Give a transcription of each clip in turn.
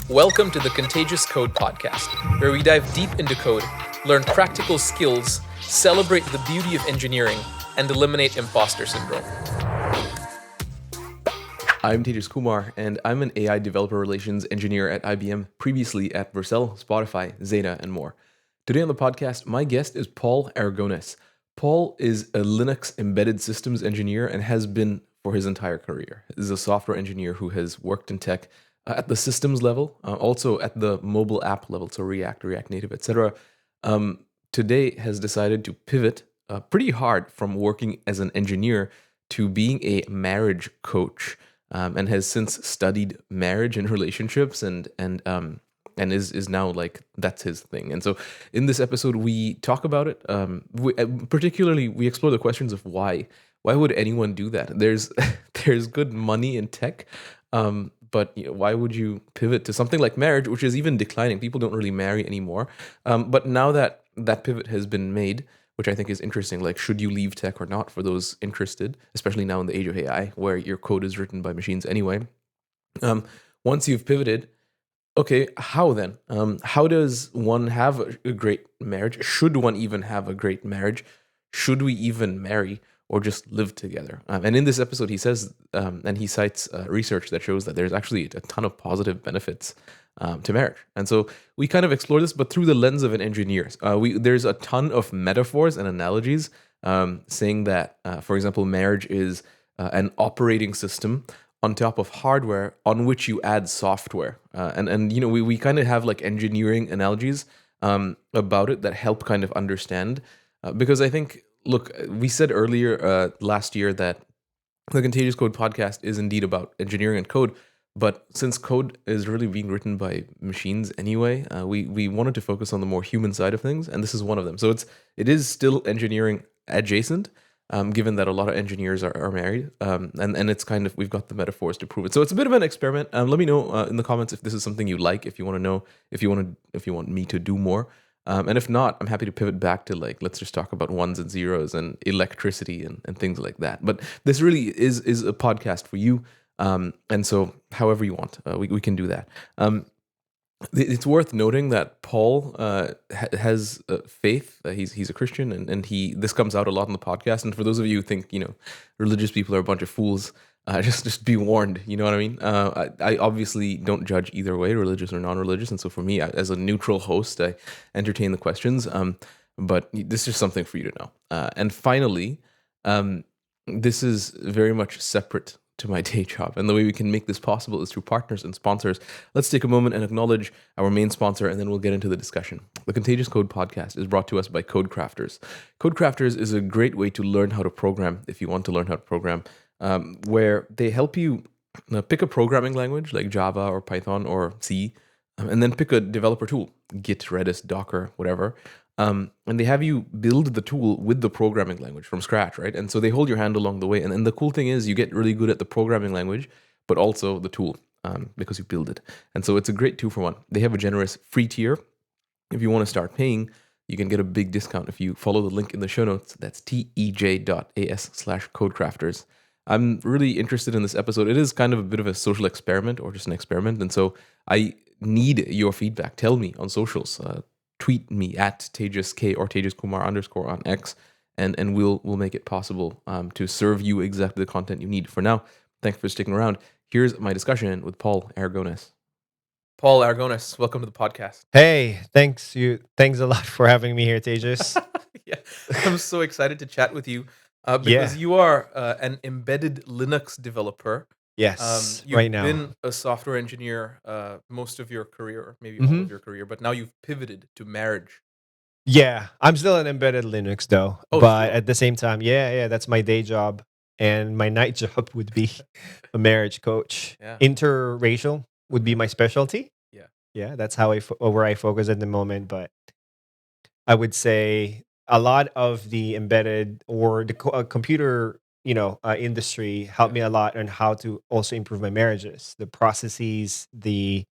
Welcome to the Contagious Code podcast, where we dive deep into code, learn practical skills, celebrate the beauty of engineering, and eliminate imposter syndrome. I'm Tejas Kumar, and I'm an AI developer relations engineer at IBM, previously at Vercel, Spotify, Zeta, and more. Today on the podcast, my guest is Paul Aragones. Paul is a Linux embedded systems engineer and has been for his entire career. He's a software engineer who has worked in tech at the systems level, also at the mobile app level, so React, React Native, etc. Today has decided to pivot pretty hard from working as an engineer to being a marriage coach, and has since studied marriage and relationships and is now like that's his thing. And so in this episode we talk about it. Particularly we explore the questions of why would anyone do that? There's there's good money in tech, but why would you pivot to something like marriage, which is even declining? People don't really marry anymore. But now that that pivot has been made, which I think is interesting, like should you leave tech or not for those interested, especially now in the age of AI, where your code is written by machines anyway. Once you've pivoted, okay, how then? How does one have a great marriage? Should one even have a great marriage? Should we even marry or just live together? And in this episode, he says, and he cites research that shows that there's actually a ton of positive benefits to marriage. And so we kind of explore this, but through the lens of an engineer. There's a ton of metaphors and analogies saying that, for example, marriage is an operating system on top of hardware on which you add software. And we kind of have like engineering analogies about it that help kind of understand. Because I think, look, we said earlier last year that the Contagious Code podcast is indeed about engineering and code. But since code is really being written by machines anyway, we wanted to focus on the more human side of things, and this is one of them. So it is still engineering adjacent, given that a lot of engineers are married, and it's kind of, we've got the metaphors to prove it. So it's a bit of an experiment. Let me know in the comments if this is something you like, if you want to know, if you want me to do more. And if not, I'm happy to pivot back to like, let's just talk about ones and zeros and electricity and things like that. But this really is a podcast for you. And so however you want, we can do that. It's worth noting that Paul has faith. He's a Christian, and this comes out a lot in the podcast. And for those of you who think religious people are a bunch of fools, just be warned. You know what I mean? I obviously don't judge either way, religious or non-religious. And so for me, as a neutral host, I entertain the questions. But this is something for you to know. And finally, this is very much separate to my day job. And the way we can make this possible is through partners and sponsors. Let's take a moment and acknowledge our main sponsor, and then we'll get into the discussion. The Contagious Code podcast is brought to us by Code Crafters. Code Crafters is a great way to learn how to program, if you want to learn how to program, where they help you pick a programming language like Java or Python or C, and then pick a developer tool, Git, Redis, Docker, whatever. And they have you build the tool with the programming language from scratch, right? And so they hold your hand along the way. And the cool thing is you get really good at the programming language, but also the tool, because you build it. And so it's a great 2-for-1. They have a generous free tier. If you want to start paying, you can get a big discount if you follow the link in the show notes. That's tej.as/codecrafters. I'm really interested in this episode. It is kind of a bit of a social experiment, or just an experiment. And so I need your feedback. Tell me on socials. Tweet me at Tejas K or Tejas Kumar _ on X, and we'll make it possible to serve you exactly the content you need. For now, thanks for sticking around. Here's my discussion with Paul Aragones. Paul Aragones, welcome to the podcast. Hey, thanks a lot for having me here, Tejas. Yeah, I'm so excited to chat with you because you are an embedded Linux developer. Yes, You've right now. been a software engineer most of your career, or maybe all of your career, but now you've pivoted to marriage. Yeah, I'm still an embedded Linux though, Oh, but still? at the same time, yeah, that's my day job, and my night job would be a marriage coach. Yeah. Interracial would be my specialty. Yeah, that's how where I focus at the moment. But I would say a lot of the embedded or the computer industry helped me a lot on how to also improve my marriages, the processes, the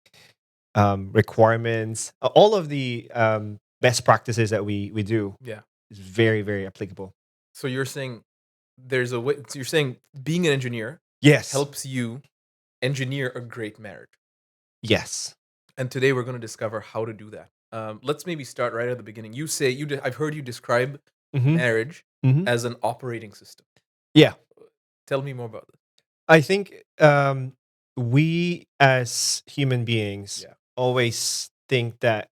requirements, all of the best practices that we do. Yeah. Is very, very applicable. So you're saying there's a way. So you're saying being an engineer Yes. helps you engineer a great marriage. Yes. And today we're going to discover how to do that. Let's maybe start right at the beginning. You say I've heard you describe Mm-hmm. marriage Mm-hmm. as an operating system. Yeah. Tell me more about this. I think we as human beings Yeah. always think that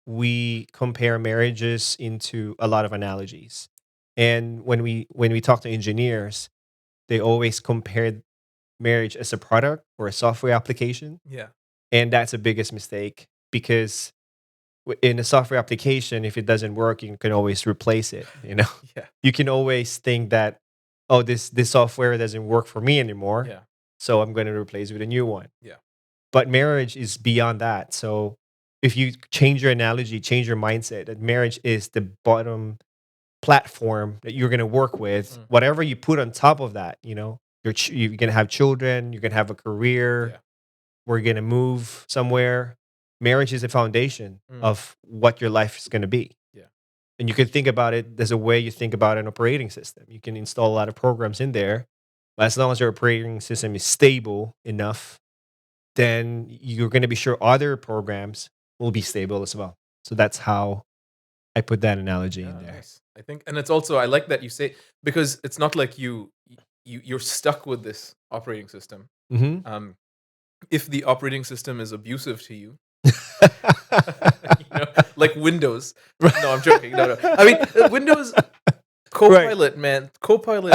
we compare marriages into a lot of analogies. And when we talk to engineers, they always compare marriage as a product or a software application. Yeah. And that's the biggest mistake because in a software application, if it doesn't work, you can always replace it. Yeah. You can always think that, oh, this software doesn't work for me anymore. Yeah. So I'm going to replace it with a new one. Yeah. But marriage is beyond that. So if you change your analogy, change your mindset, that marriage is the bottom platform that you're going to work with. Whatever you put on top of that, you're going to have children, you're going to have a career, Yeah. we're going to move somewhere. Marriage is the foundation of what your life is going to be. Yeah. And you can think about it, there's a way you think about an operating system. You can install a lot of programs in there, but as long as your operating system is stable enough, then you're going to be sure other programs will be stable as well. So that's how I put that analogy in there. Nice. I think, and it's also, I like that you say, because it's not like you're stuck with this operating system. Mm-hmm. If the operating system is abusive to you, like Windows. No, I'm joking. No. I mean, Windows Copilot, man. Copilot.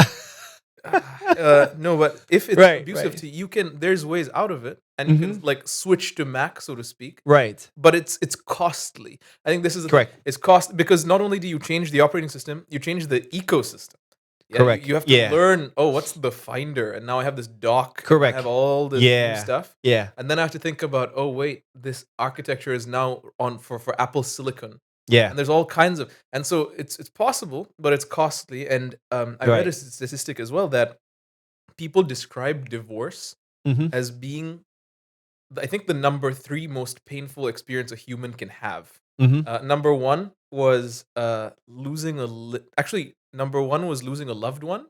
No, but if it's abusive to you, there's ways out of it, and you can like switch to Mac, so to speak. Right. But it's costly. I think this is correct. It's cost because not only do you change the operating system, you change the ecosystem. Yeah, correct. You have to learn. Oh, what's the Finder? And now I have this dock. Correct. I have all this new stuff. Yeah. And then I have to think about. Oh, wait, this architecture is now on for Apple Silicon. Yeah. And there's all kinds of, and so it's possible, but it's costly. And I read a statistic as well that people describe divorce as being, I think, the number 3 most painful experience a human can have. Number 1 was losing number 1 was losing a loved one.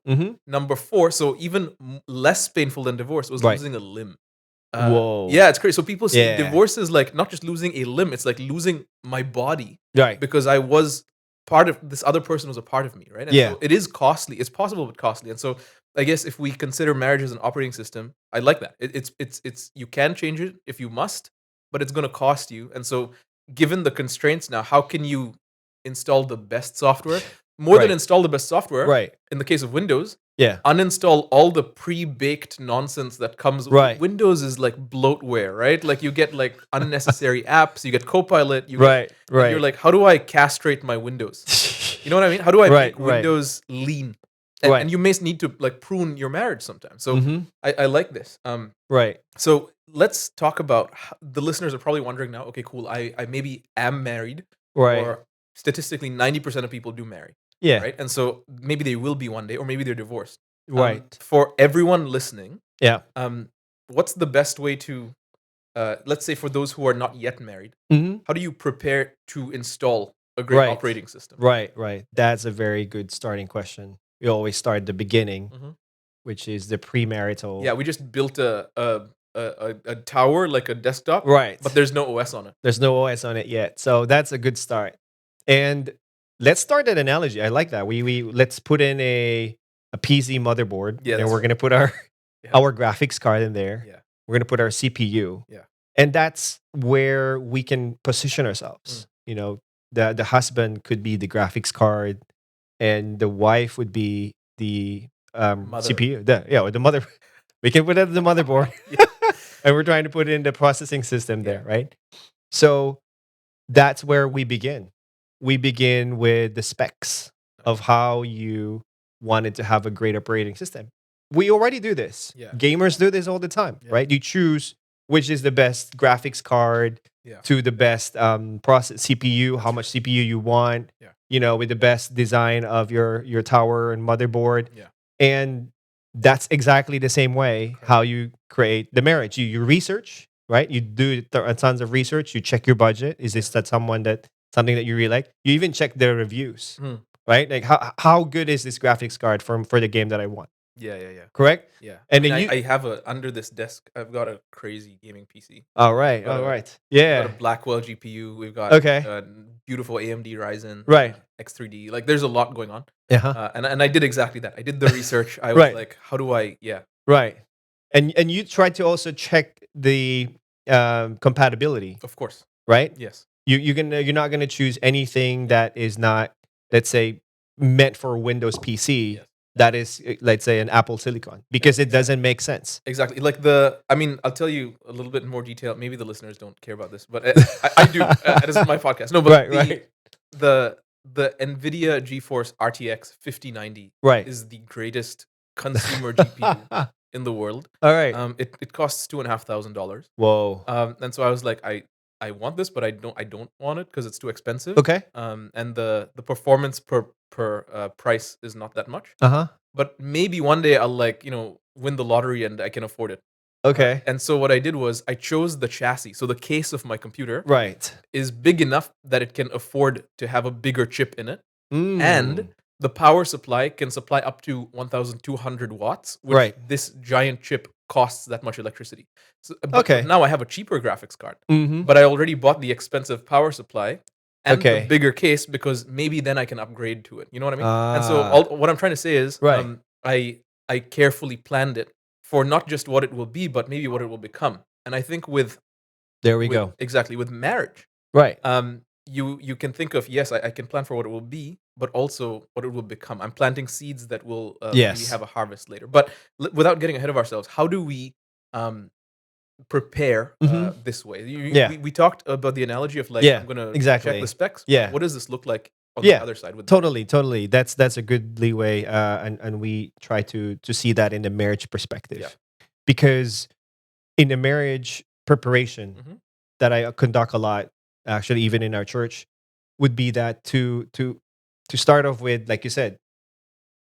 Number 4, so even less painful than divorce, was losing a limb. Whoa. Yeah, it's crazy. So people see divorce is like not just losing a limb, it's like losing my body. Right. Because I was part of, this other person was a part of me, right? And so it is costly. It's possible but costly. And so I guess if we consider marriage as an operating system, I like that. It's you can change it if you must, but it's going to cost you. And so given the constraints now, how can you install the best software? More than install the best software. Right. In the case of Windows, yeah, uninstall all the pre-baked nonsense that comes with Windows is like bloatware, right? Like you get like unnecessary apps, you get Copilot, right. You're like, how do I castrate my Windows? You know what I mean? How do I make Windows lean? And you may need to like prune your marriage sometimes. So I like this. Right. So let's talk about, the listeners are probably wondering now, okay, cool, I maybe am married, or statistically 90% of people do marry. Yeah. Right. And so maybe they will be one day, or maybe they're divorced. Right. For everyone listening, yeah. What's the best way to, let's say for those who are not yet married, how do you prepare to install a great operating system? Right. That's a very good starting question. We always start at the beginning, which is the premarital. Yeah, we just built a tower, like a desktop, right? But there's no OS on it. There's no OS on it yet, so that's a good start. And let's start that analogy. I like that. We let's put in a PC motherboard, and we're gonna put our graphics card in there. Yeah, we're gonna put our CPU. Yeah, and that's where we can position ourselves. The husband could be the graphics card, and the wife would be the CPU. The mother. We can put it at the motherboard, and we're trying to put in the processing system there, right? So that's where we begin. We begin with the specs of how you wanted to have a great operating system. We already do this. Yeah. Gamers do this all the time, right? You choose which is the best graphics card to the best process CPU, how much CPU you want, with the best design of your tower and motherboard. Yeah. And that's exactly the same way how you create the marriage. You research, right? You do tons of research. You check your budget. Is this something that you really like? You even check their reviews, right? Like how good is this graphics card for the game that I want? Yeah. Correct? Yeah. And I then mean, I have under this desk, I've got a crazy gaming PC. All right. We've Yeah. got a Blackwell GPU. We've got Okay. a beautiful AMD Ryzen Right. X3D. Like, there's a lot going on. Uh-huh. And I did exactly that. I did the research. I was Right. like, how do I? Yeah. Right. And you try to also check the compatibility, Of course. right? Yes. You're not gonna choose anything that is not, let's say, meant for a Windows PC. Yes. That is, let's say, an Apple Silicon, because it doesn't make sense. Exactly. Like I mean, I'll tell you a little bit more detail. Maybe the listeners don't care about this, but I do. This is my podcast. No, but Right. the NVIDIA GeForce RTX 5090 Right. is the greatest consumer GPU in the world. All right. It costs $2,500. Whoa. And so I was like, I want this, but I don't want it because it's too expensive. Okay. And the performance per price is not that much. Uh-huh. But maybe one day I'll win the lottery and I can afford it. Okay. And so what I did was I chose the chassis. So the case of my computer Right. is big enough that it can afford to have a bigger chip in it. Mm. And the power supply can supply up to 1,200 watts, which Right. this giant chip costs that much electricity. So, Okay. Now I have a cheaper graphics card, Mm-hmm. but I already bought the expensive power supply and Okay. the bigger case because maybe then I can upgrade to it. You know what I mean? And so Ah. what I'm trying to say is, Right. I carefully planned it for not just what it will be, but maybe what it will become. And I think There we go. exactly with marriage, Right. you can think of, yes, I can plan for what it will be, but also what it will become. I'm planting seeds that will maybe Yes. have a harvest later. But without getting ahead of ourselves, how do we prepare Mhm. this way? Yeah. We talked about the analogy of like, Yeah, I'm gonna exactly. check the specs. Yeah. What does this look like on Yeah, the other side? With Totally. That's a good leeway, and we try to see that in the marriage perspective. Yeah. Because in the marriage preparation Mhm. that I conduct a lot, actually, even in our church, would be that to start off with, like you said,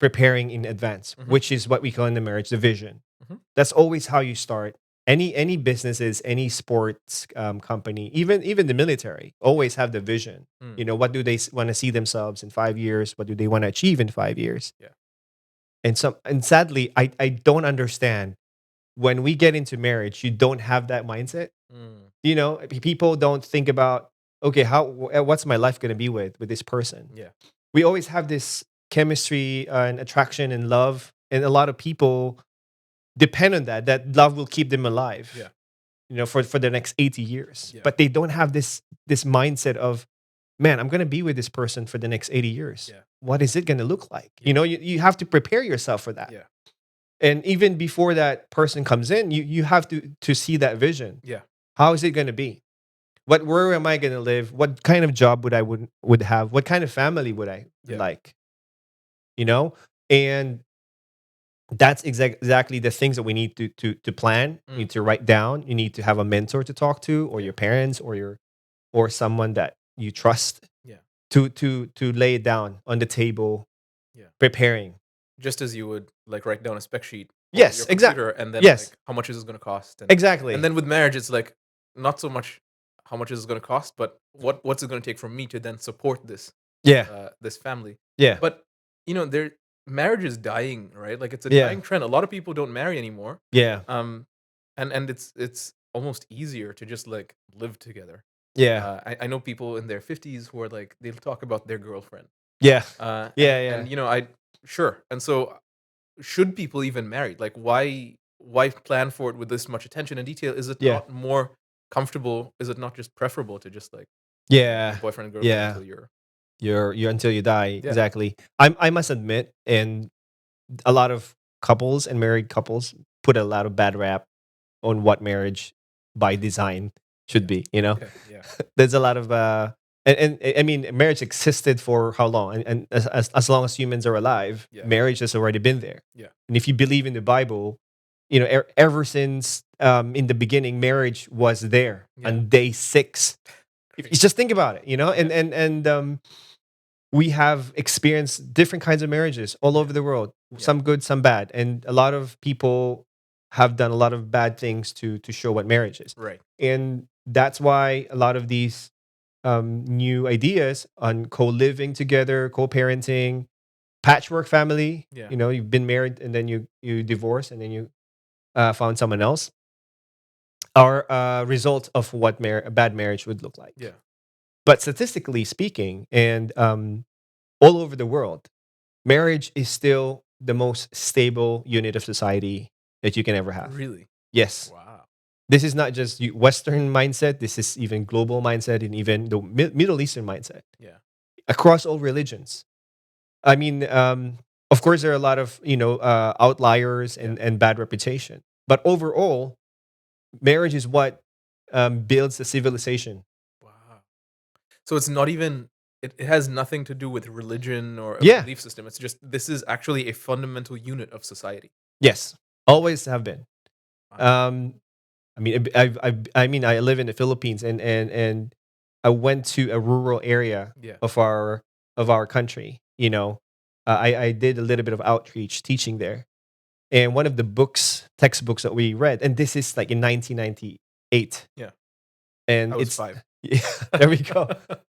preparing in advance, Mhm. which is what we call in the marriage the vision. Mhm. That's always how you start. Any businesses, any sports company, even the military, always have the vision. Mm. You know, what do they want to see themselves in 5 years? What do they want to achieve in 5 years? Yeah. And sadly, I don't understand, when we get into marriage, you don't have that mindset. Mm. You know, people don't think about, okay, what's my life going to be with this person? Yeah. We always have this chemistry and attraction and love, and a lot of people depend on that love will keep them alive. Yeah. You know, for the next 80 years. Yeah. But they don't have this mindset of, man, I'm going to be with this person for the next 80 years. Yeah. What is it going to look like? Yeah. You know, you have to prepare yourself for that. Yeah. And even before that person comes in, you have to see that vision. Yeah. How is it going to be? Where am I going to live? What kind of job would have? What kind of family would I like? You know? And that's exactly the things that we need to plan. You need to write down. You need to have a mentor to talk to, or your parents, or someone that you trust. Yeah. To lay it down on the table. Yeah. Preparing. Just as you would like write down a spec sheet. Yes, exactly. And then Yes. like, how much is this going to cost? Exactly. And then with marriage, it's like not so much how much is it going to cost, but what's it going to take from me to then support this this family. Yeah. But marriage is dying, right? Like it's a dying trend. A lot of people don't marry anymore. Yeah. And it's almost easier to just like live together. Yeah. I know people in their 50s who are like, they'll talk about their girlfriend. Yeah. Yeah. And sure. And so should people even marry? Like why plan for it with this much attention and detail? Is it not more comfortable? Is it not just preferable to just like boyfriend and girlfriend until you're until you die? Yeah. Exactly. I must admit, and a lot of couples and married couples put a lot of bad rap on what marriage by design should be. You know, Okay, yeah. there's a lot of and I mean, marriage existed for how long? And as long as humans are alive, marriage has already been there. Yeah. And if you believe in the Bible, you know, ever since in the beginning, marriage was there on day 6. If you just think about it, you know, and we have experienced different kinds of marriages all over the world, some good, some bad, and a lot of people have done a lot of bad things to show what marriage is. Right. And that's why a lot of these new ideas on co-living together, co-parenting, patchwork family. Yeah. You've been married and then you divorce and then you found someone else, are a result of what a bad marriage would look like. Yeah. But statistically speaking, and all over the world, marriage is still the most stable unit of society that you can ever have. Really? Yes. Wow. This is not just Western mindset. This is even global mindset and even the Middle Eastern mindset. Yeah. Across all religions. I mean, of course, there are a lot of outliers and bad reputation. But overall, marriage is what builds the civilization. Wow. So it's not even. It has nothing to do with religion or a belief system. It's just this is actually a fundamental unit of society. Yes, always have been. I mean, I live in the Philippines, and I went to a rural area of our country. I did a little bit of outreach teaching there, and one of the textbooks that we read, and this is like in 1998. Yeah, and I was it's 5. Yeah, there we go.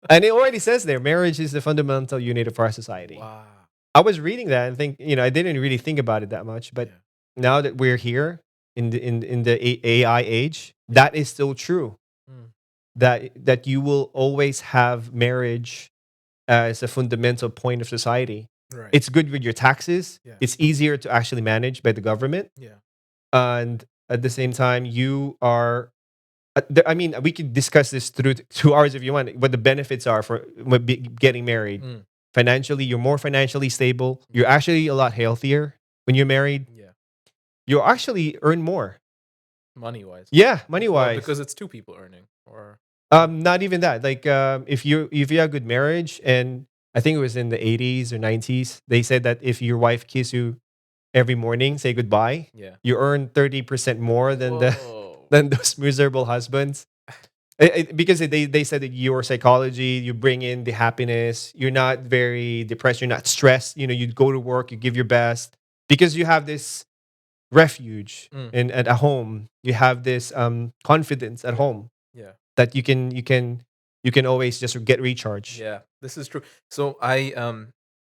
And it already says there, marriage is the fundamental unit of our society. Wow. I was reading that and think, I didn't really think about it that much, but now that we're here in the AI age, that is still true. That you will always have marriage as a fundamental point of society. Right. It's good with your taxes. Yeah. It's easier to actually manage by the government. Yeah. And at the same time, you are. I mean, we could discuss this through 2 hours if you want. What the benefits are for getting married. Financially, you're more financially stable. You're actually a lot healthier when you're married. Yeah. You actually earn more. Money wise. Yeah, money wise. Because it's 2 people earning, or not even that. Like if you have good marriage, and I think it was in the 80s or 90s, they said that if your wife kisses you every morning, say goodbye, you earn 30% more than than those miserable husbands. Because they said that your psychology, you bring in the happiness, you're not very depressed, you're not stressed, you go to work, you give your best, because you have this refuge and at a home, you have this confidence at home that you can always just get recharged. Yeah, this is true. So I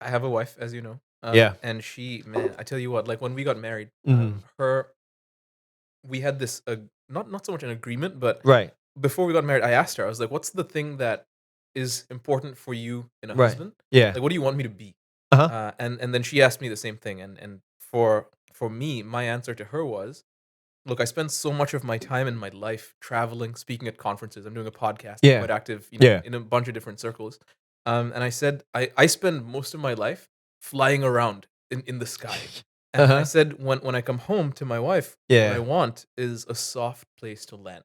have a wife, as you know. And she, man, I tell you what, like when we got married, we had this not so much an agreement, but before we got married, I asked her, I was like, what's the thing that is important for you in a husband? Like, what do you want me to be? And then she asked me the same thing. And for me, my answer to her was, look, I spend so much of my time in my life traveling, speaking at conferences. I'm doing a podcast, I'm quite active, in a bunch of different circles. And I said, I spend most of my life flying around in the sky. And I said, when I come home to my wife, what I want is a soft place to land.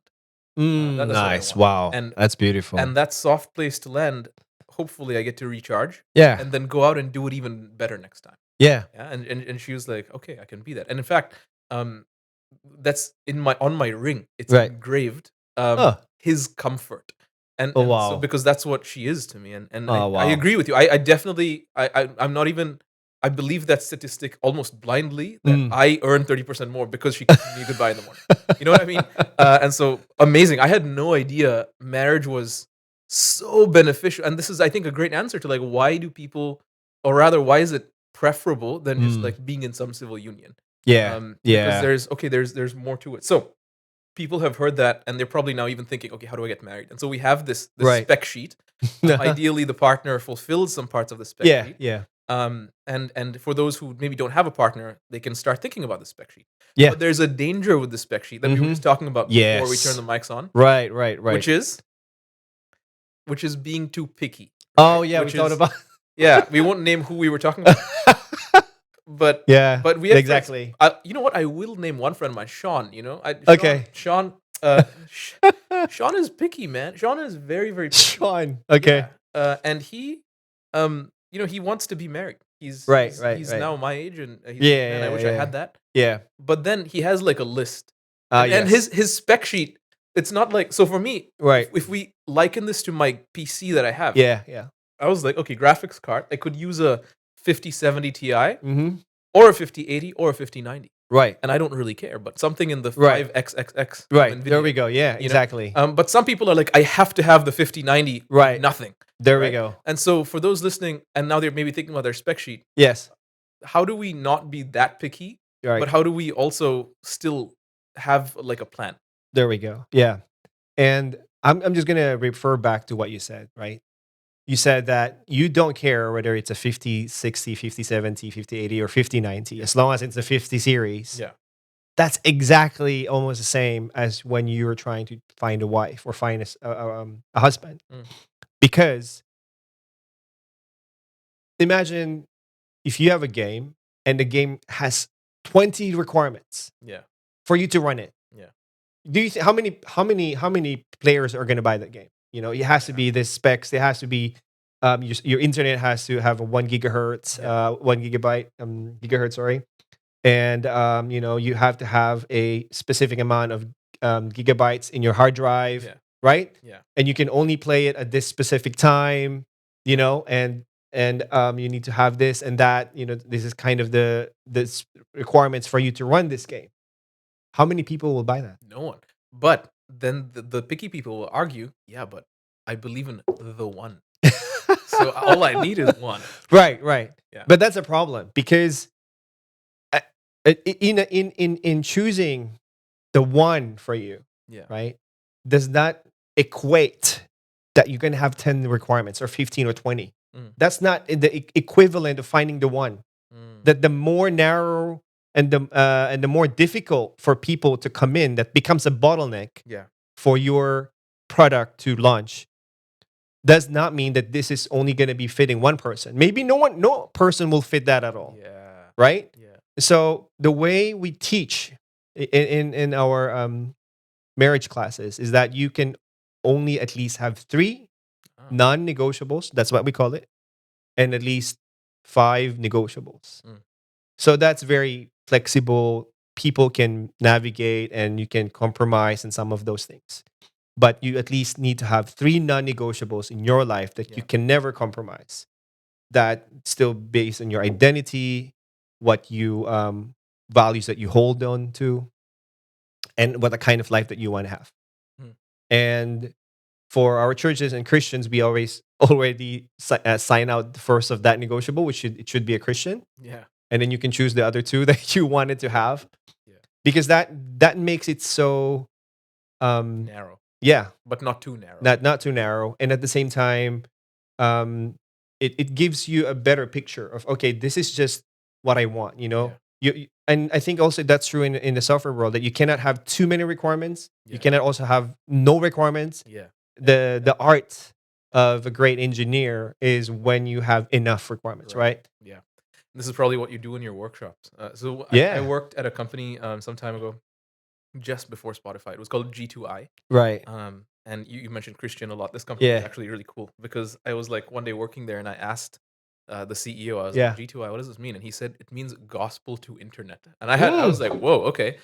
Nice. Wow. And that's beautiful. And that soft place to land, hopefully I get to recharge. Yeah. And then go out and do it even better next time. Yeah. And she was like, okay, I can be that. And in fact, that's on my ring. It's engraved. His comfort. And so because that's what she is to me. And I agree with you. I definitely I'm not even, I believe that statistic almost blindly, that I earn 30% more because she kisses me goodbye in the morning. You know what I mean? And so amazing. I had no idea marriage was so beneficial. And this is, I think, a great answer to like, why do people, or rather, why is it preferable than just like being in some civil union? Because there's more to it. So people have heard that, and they're probably now even thinking, okay, how do I get married? And so we have this spec sheet. Ideally, the partner fulfills some parts of the spec sheet. And for those who maybe don't have a partner, they can start thinking about the spec sheet. But there's a danger with the spec sheet that we were just talking about before we turn the mics on. Right. Which is being too picky. Oh yeah, we thought about. We won't name who we were talking about. But we have exactly. You know what? I will name one friend of mine, Sean. Sean. Sean is picky, man. Sean is very, very picky. Sean. Okay. And he, he wants to be married. He's now my age, and I wish I had that. Yeah. But then he has like a list, and his spec sheet. It's not like, so for me, if we liken this to my PC that I have, I was like, okay, graphics card. I could use a 5070 Ti, or a 5080, or a 5090. Right. And I don't really care, but something in the 5XXX. Right. NVIDIA, there we go. Yeah, exactly. But some people are like, I have to have the 5090. Right. Nothing. There right? we go. And so for those listening, and now they're maybe thinking about their spec sheet. Yes. How do we not be that picky? Right. But how do we also still have like a plan? There we go. Yeah. And I'm just going to refer back to what you said, right? You said that you don't care whether it's a 50-60, 50-70, 50-80, or 50-90, as long as it's a 50 series. Yeah. That's exactly almost the same as when you're trying to find a wife or find a husband. Because imagine if you have a game and the game has 20 requirements for you to run it. Yeah. Do you how many players are going to buy that game? You know, it has to be this specs. It has to be your internet has to have a 1 gigahertz, 1 gigabyte, gigahertz, sorry. And you know, you have to have a specific amount of gigabytes in your hard drive, right? Yeah. And you can only play it at this specific time, you know, and you need to have this and that. You know, this is kind of the requirements for you to run this game. How many people will buy that? No one. But then the picky people will argue, yeah, but I believe in the one. So all I need is one. Right. Yeah. But that's a problem because in choosing the one for you, right, does not equate that you're going to have 10 requirements or 15 or 20. That's not the equivalent of finding the one. That the more narrow and the more difficult for people to come in, that becomes a bottleneck for your product to launch. Does not mean that this is only going to be fitting one person. Maybe no person will fit that at all. Right? So the way we teach in our marriage classes is that you can only at least have 3 non-negotiables. That's what we call it, and at least 5 negotiables. So that's very flexible. People can navigate and you can compromise in some of those things. But you at least need to have 3 non-negotiables in your life that you can never compromise. That still based on your identity, what you values that you hold on to, and what the kind of life that you want to have. And for our churches and Christians, we always already sign out the first of that negotiable, which it should be a Christian. Yeah. And then you can choose the other 2 that you wanted to have. Because that makes it so narrow. Yeah. But not too narrow. Not too narrow. And at the same time, it gives you a better picture of, okay, this is just what I want, you know? You and I think also that's true in the software world, that you cannot have too many requirements. You cannot also have no requirements. The art of a great engineer is when you have enough requirements, right? Yeah. This is probably what you do in your workshops. I worked at a company some time ago, just before Spotify. It was called G2I. Right. And you mentioned Christian a lot. This company is actually really cool because I was like one day working there and I asked the CEO, I was like, G2I, what does this mean? And he said, it means gospel to internet. And I was like, whoa, okay.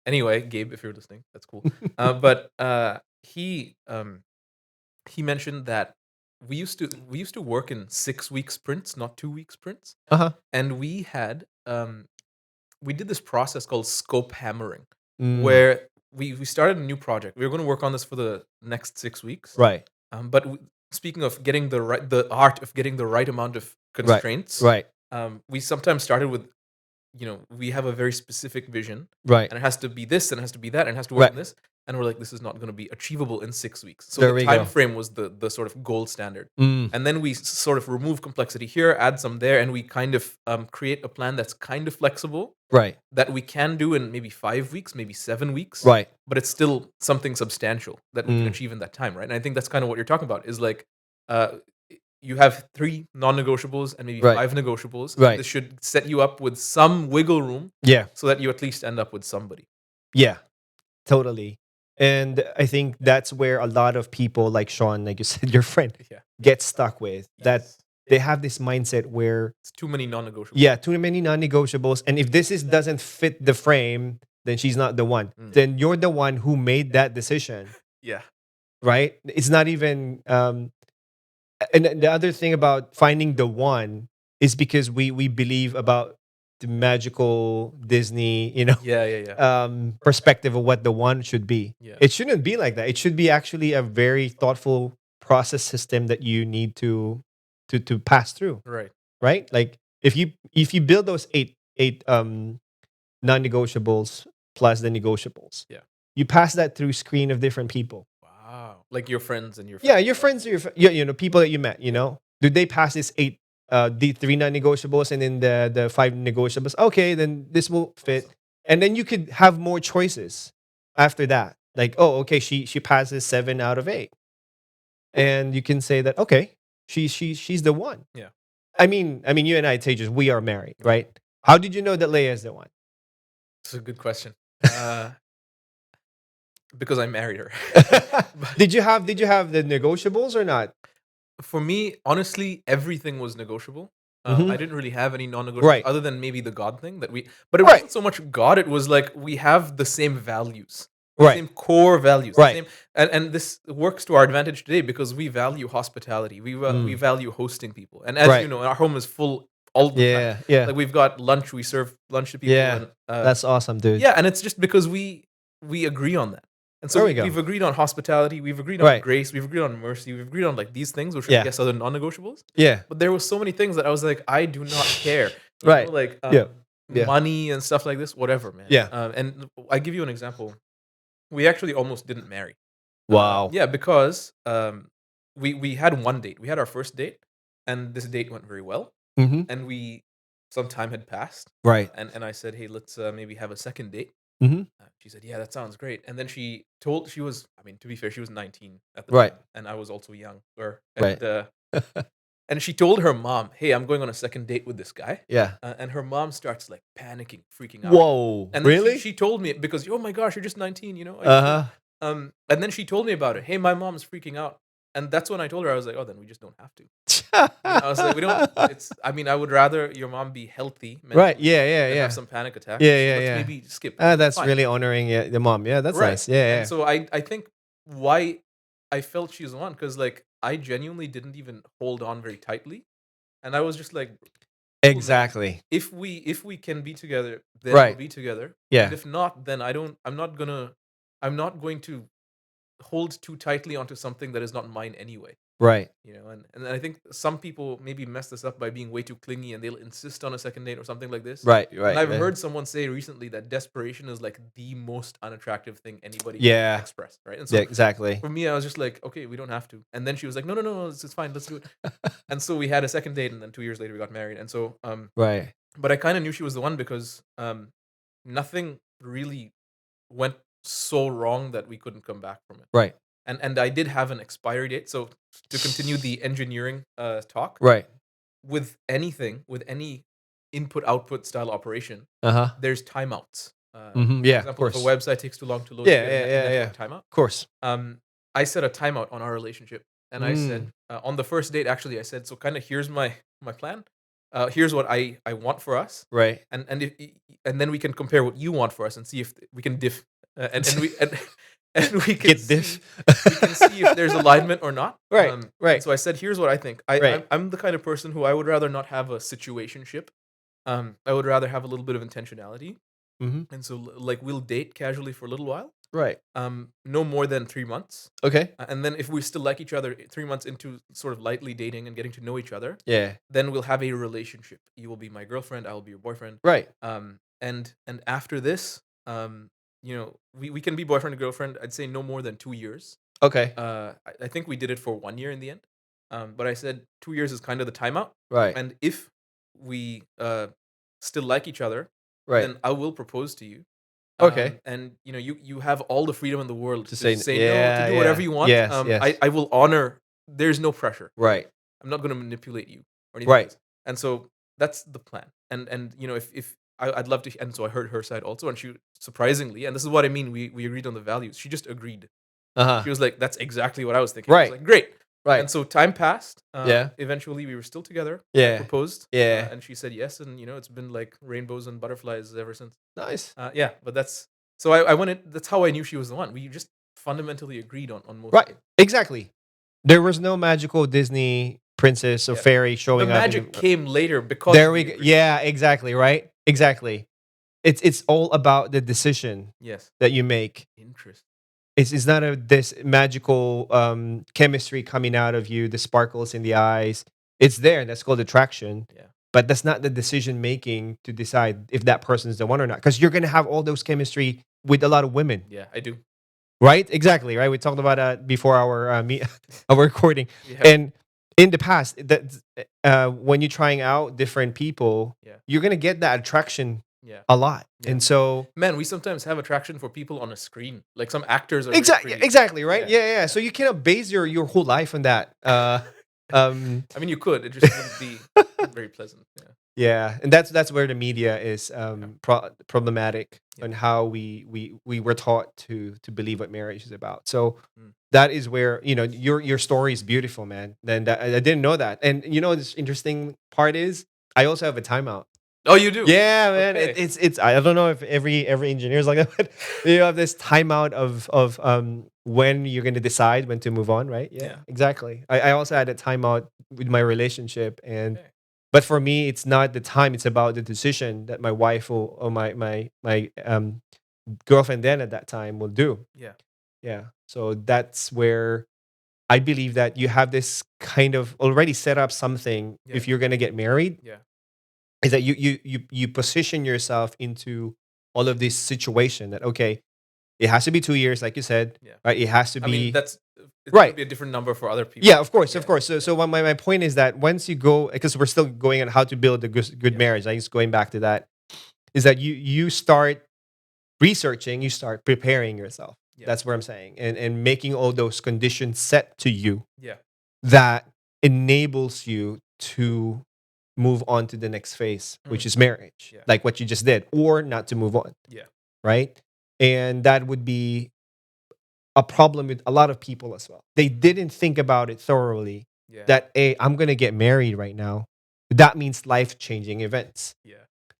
Anyway, Gabe, if you're listening, that's cool. But he mentioned that we used to work in 6-week sprints, not 2-week sprints. And we had we did this process called scope hammering, where we started a new project. We were going to work on this for the next 6 weeks. Right. But speaking of getting the art of getting the right amount of constraints, right. We sometimes started with, we have a very specific vision, right? And it has to be this, and it has to be that, and it has to work on this. And we're like, this is not going to be achievable in 6 weeks. So the time frame was the sort of gold standard. And then we sort of remove complexity here, add some there, and we kind of create a plan that's kind of flexible. Right. That we can do in maybe 5 weeks, maybe 7 weeks. Right. But it's still something substantial that we can achieve in that time, right? And I think that's kind of what you're talking about, is like you have 3 non-negotiables and maybe 5 negotiables. Right. This should set you up with some wiggle room. Yeah. So that you at least end up with somebody. Yeah. Totally. And I think that's where a lot of people, like Sean, like you said, your friend, get stuck with. That they have this mindset where it's too many non-negotiables. Yeah, too many non-negotiables. And if this doesn't fit the frame, then she's not the one. Then you're the one who made that decision. Yeah. Right? It's not even and the other thing about finding the one is because we believe about the magical Disney, perspective of what the one should be. Yeah. It shouldn't be like that. It should be actually a very thoughtful process system that you need to pass through. Right? Like if you build those eight non-negotiables plus the negotiables, you pass that through screen of different people. Wow. Like your friends and your friends. Yeah, your friends, people that you met, do they pass this the 3 non-negotiables and then the 5 negotiables? Okay, then this will fit. Awesome. And then you could have more choices after that. Like, oh, okay, she passes 7 out of 8. And you can say that, okay, she's the one. Yeah. I mean, you and I, Tejas, we are married, right? How did you know that Leia is the one? It's a good question. Because I married her. Did you have the negotiables or not? For me, honestly, everything was negotiable. I didn't really have any non-negotiables other than maybe the God thing but it wasn't so much God. It was like we have the same values, same core values, same, and this works to our advantage today because we value hospitality. We value hosting people, and as you know, our home is full all the time. Yeah. Like we've got lunch, we serve lunch to people. Yeah, and, that's awesome, dude. Yeah, and it's just because we agree on that. And so we've agreed on hospitality, we've agreed on grace, we've agreed on mercy, we've agreed on like these things, which I guess are the non-negotiables. Yeah. But there were so many things that I was like, I do not care. Like money and stuff like this, whatever, man. Yeah. And I give you an example. We actually almost didn't marry. Wow. Yeah, because we had one date. We had our first date, and this date went very well. Mm-hmm. And some time had passed. Right. And I said, hey, let's maybe have a second date. Mm-hmm. She said, yeah, that sounds great. And then she was, I mean, to be fair, she was 19 at the time. And I was also young. And she told her mom, hey, I'm going on a second date with this guy. Yeah. And her mom starts like panicking, freaking out. Whoa. And really? She told me, because, oh my gosh, you're just 19, Uh-huh. And then she told me about it. Hey, my mom's freaking out. And that's when I told her, I was like, oh, then we just don't have to. I was like, I would rather your mom be healthy. Right. Yeah. Have some panic attacks. Yeah. Let's maybe skip. That's fine. Really honoring the mom. Yeah, that's nice. Yeah. And so I think why I felt she's the one, because like I genuinely didn't even hold on very tightly. And I was just like, exactly. If we can be together, then we'll be together. Yeah. And if not, then I'm not going to hold too tightly onto something that is not mine anyway. Right. And I think some people maybe mess this up by being way too clingy, and they'll insist on a second date or something like this. Right. And I've heard someone say recently that desperation is like the most unattractive thing anybody can express. Right. And so exactly. For me, I was just like, okay, we don't have to. And then she was like, no, it's fine, let's do it. And so we had a second date, and then 2 years later we got married. And so right. But I kind of knew she was the one because nothing really went so wrong that we couldn't come back from it. Right. And I did have an expiry date. So to continue the engineering talk, right, with anything, with any input-output style operation, there's timeouts. Yeah, for example, of course. If a website takes too long to load, timeout. Of course. I set a timeout on our relationship, and I said on the first date, actually, I said, so kind of here's my plan. Here's what I want for us, right? And then we can compare what you want for us and see if we can diff. And we can see if there's alignment or not. Right. Right. So I said, here's what I think. I'm the kind of person who I would rather not have a situationship. I would rather have a little bit of intentionality. Mm-hmm. And so like we'll date casually for a little while. Right. No more than 3 months. Okay. And then if we still like each other 3 months into sort of lightly dating and getting to know each other, yeah, then we'll have a relationship. You will be my girlfriend. I will be your boyfriend. Right. And after this, we can be boyfriend and girlfriend. I'd say no more than 2 years. Okay. I think we did it for 1 year in the end. But I said 2 years is kind of the timeout. Right. And if we still like each other, then I will propose to you. Okay. And you have all the freedom in the world to say no, to do whatever you want. Yes, I will honor. There's no pressure. Right. I'm not going to manipulate you or anything. Right. Else. And so that's the plan. And if I'd love to. And so I heard her side also, and she surprisingly, and this is what I mean. We agreed on the values. She just agreed. She was like, "That's exactly what I was thinking." Right. I was like, "Great." Right. And so time passed. Yeah. Eventually, we were still together. Yeah. I proposed. Yeah. And she said yes, and it's been like rainbows and butterflies ever since. Nice. Yeah, but that's so I went in. That's how I knew she was the one. We just fundamentally agreed on most. Right. Exactly. There was no magical Disney princess or fairy showing up. The magic up. came later because there we go. Yeah. Exactly. Right. Exactly. It's all about the decision. Yes. That you make. Interesting. it's not this magical chemistry coming out of you, the sparkles in the eyes. It's there. That's called attraction. Yeah. But that's not the decision making to decide if that person is the one or not. Because you're gonna have all those chemistry with a lot of women. Yeah, I do. Right? Exactly. Right. We talked about that before our our recording. Yeah. And in the past, that when you're trying out different people, you're gonna get that attraction a lot. And so, man, we sometimes have attraction for people on a screen. Like some actors are exactly right. Yeah. So you cannot base your whole life on that. I mean, you could. It just wouldn't be very pleasant. Yeah, and that's where the media is problematic on how we were taught to believe what marriage is about. So that is where your story is beautiful, man. Then I didn't know that, and this interesting part is I also have a timeout. Oh, you do? Yeah, man. Okay. It's I don't know if every engineer is like that, but you have this timeout of when you're going to decide when to move on, right? Yeah. Exactly. I also had a timeout with my relationship, and but for me, it's not the time; it's about the decision that my wife or my girlfriend then at that time will do. Yeah. So that's where I believe that you have this kind of already set up something if you're going to get married. Is that you position yourself into all of this situation that it has to be 2 years, like you said, right? It has to be. I mean, it's right. Gonna be a different number for other people. Yeah, of course. So my point is that once you go, because we're still going on how to build a good marriage. I just going back to that, is that you start researching, you start preparing yourself. That's what I'm saying, and making all those conditions set to you. That enables you to move on to the next phase, which is marriage, like what you just did, or not to move on. Right. And that would be a problem with a lot of people as well. They didn't think about it thoroughly. That I'm gonna get married right now. That means life-changing events.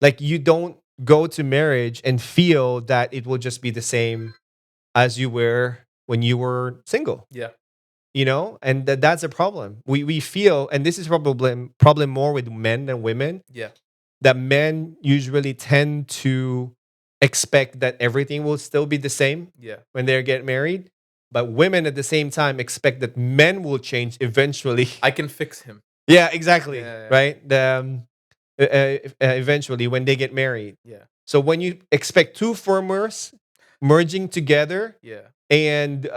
Like you don't go to marriage and feel that it will just be the same as you were when you were single. And that's a problem. We feel, and this is problem more with men than women. That men usually tend to expect that everything will still be the same when they get married. But women at the same time expect that men will change eventually. I can fix him. Yeah, exactly. Right? Eventually when they get married. So when you expect two firmers merging together, and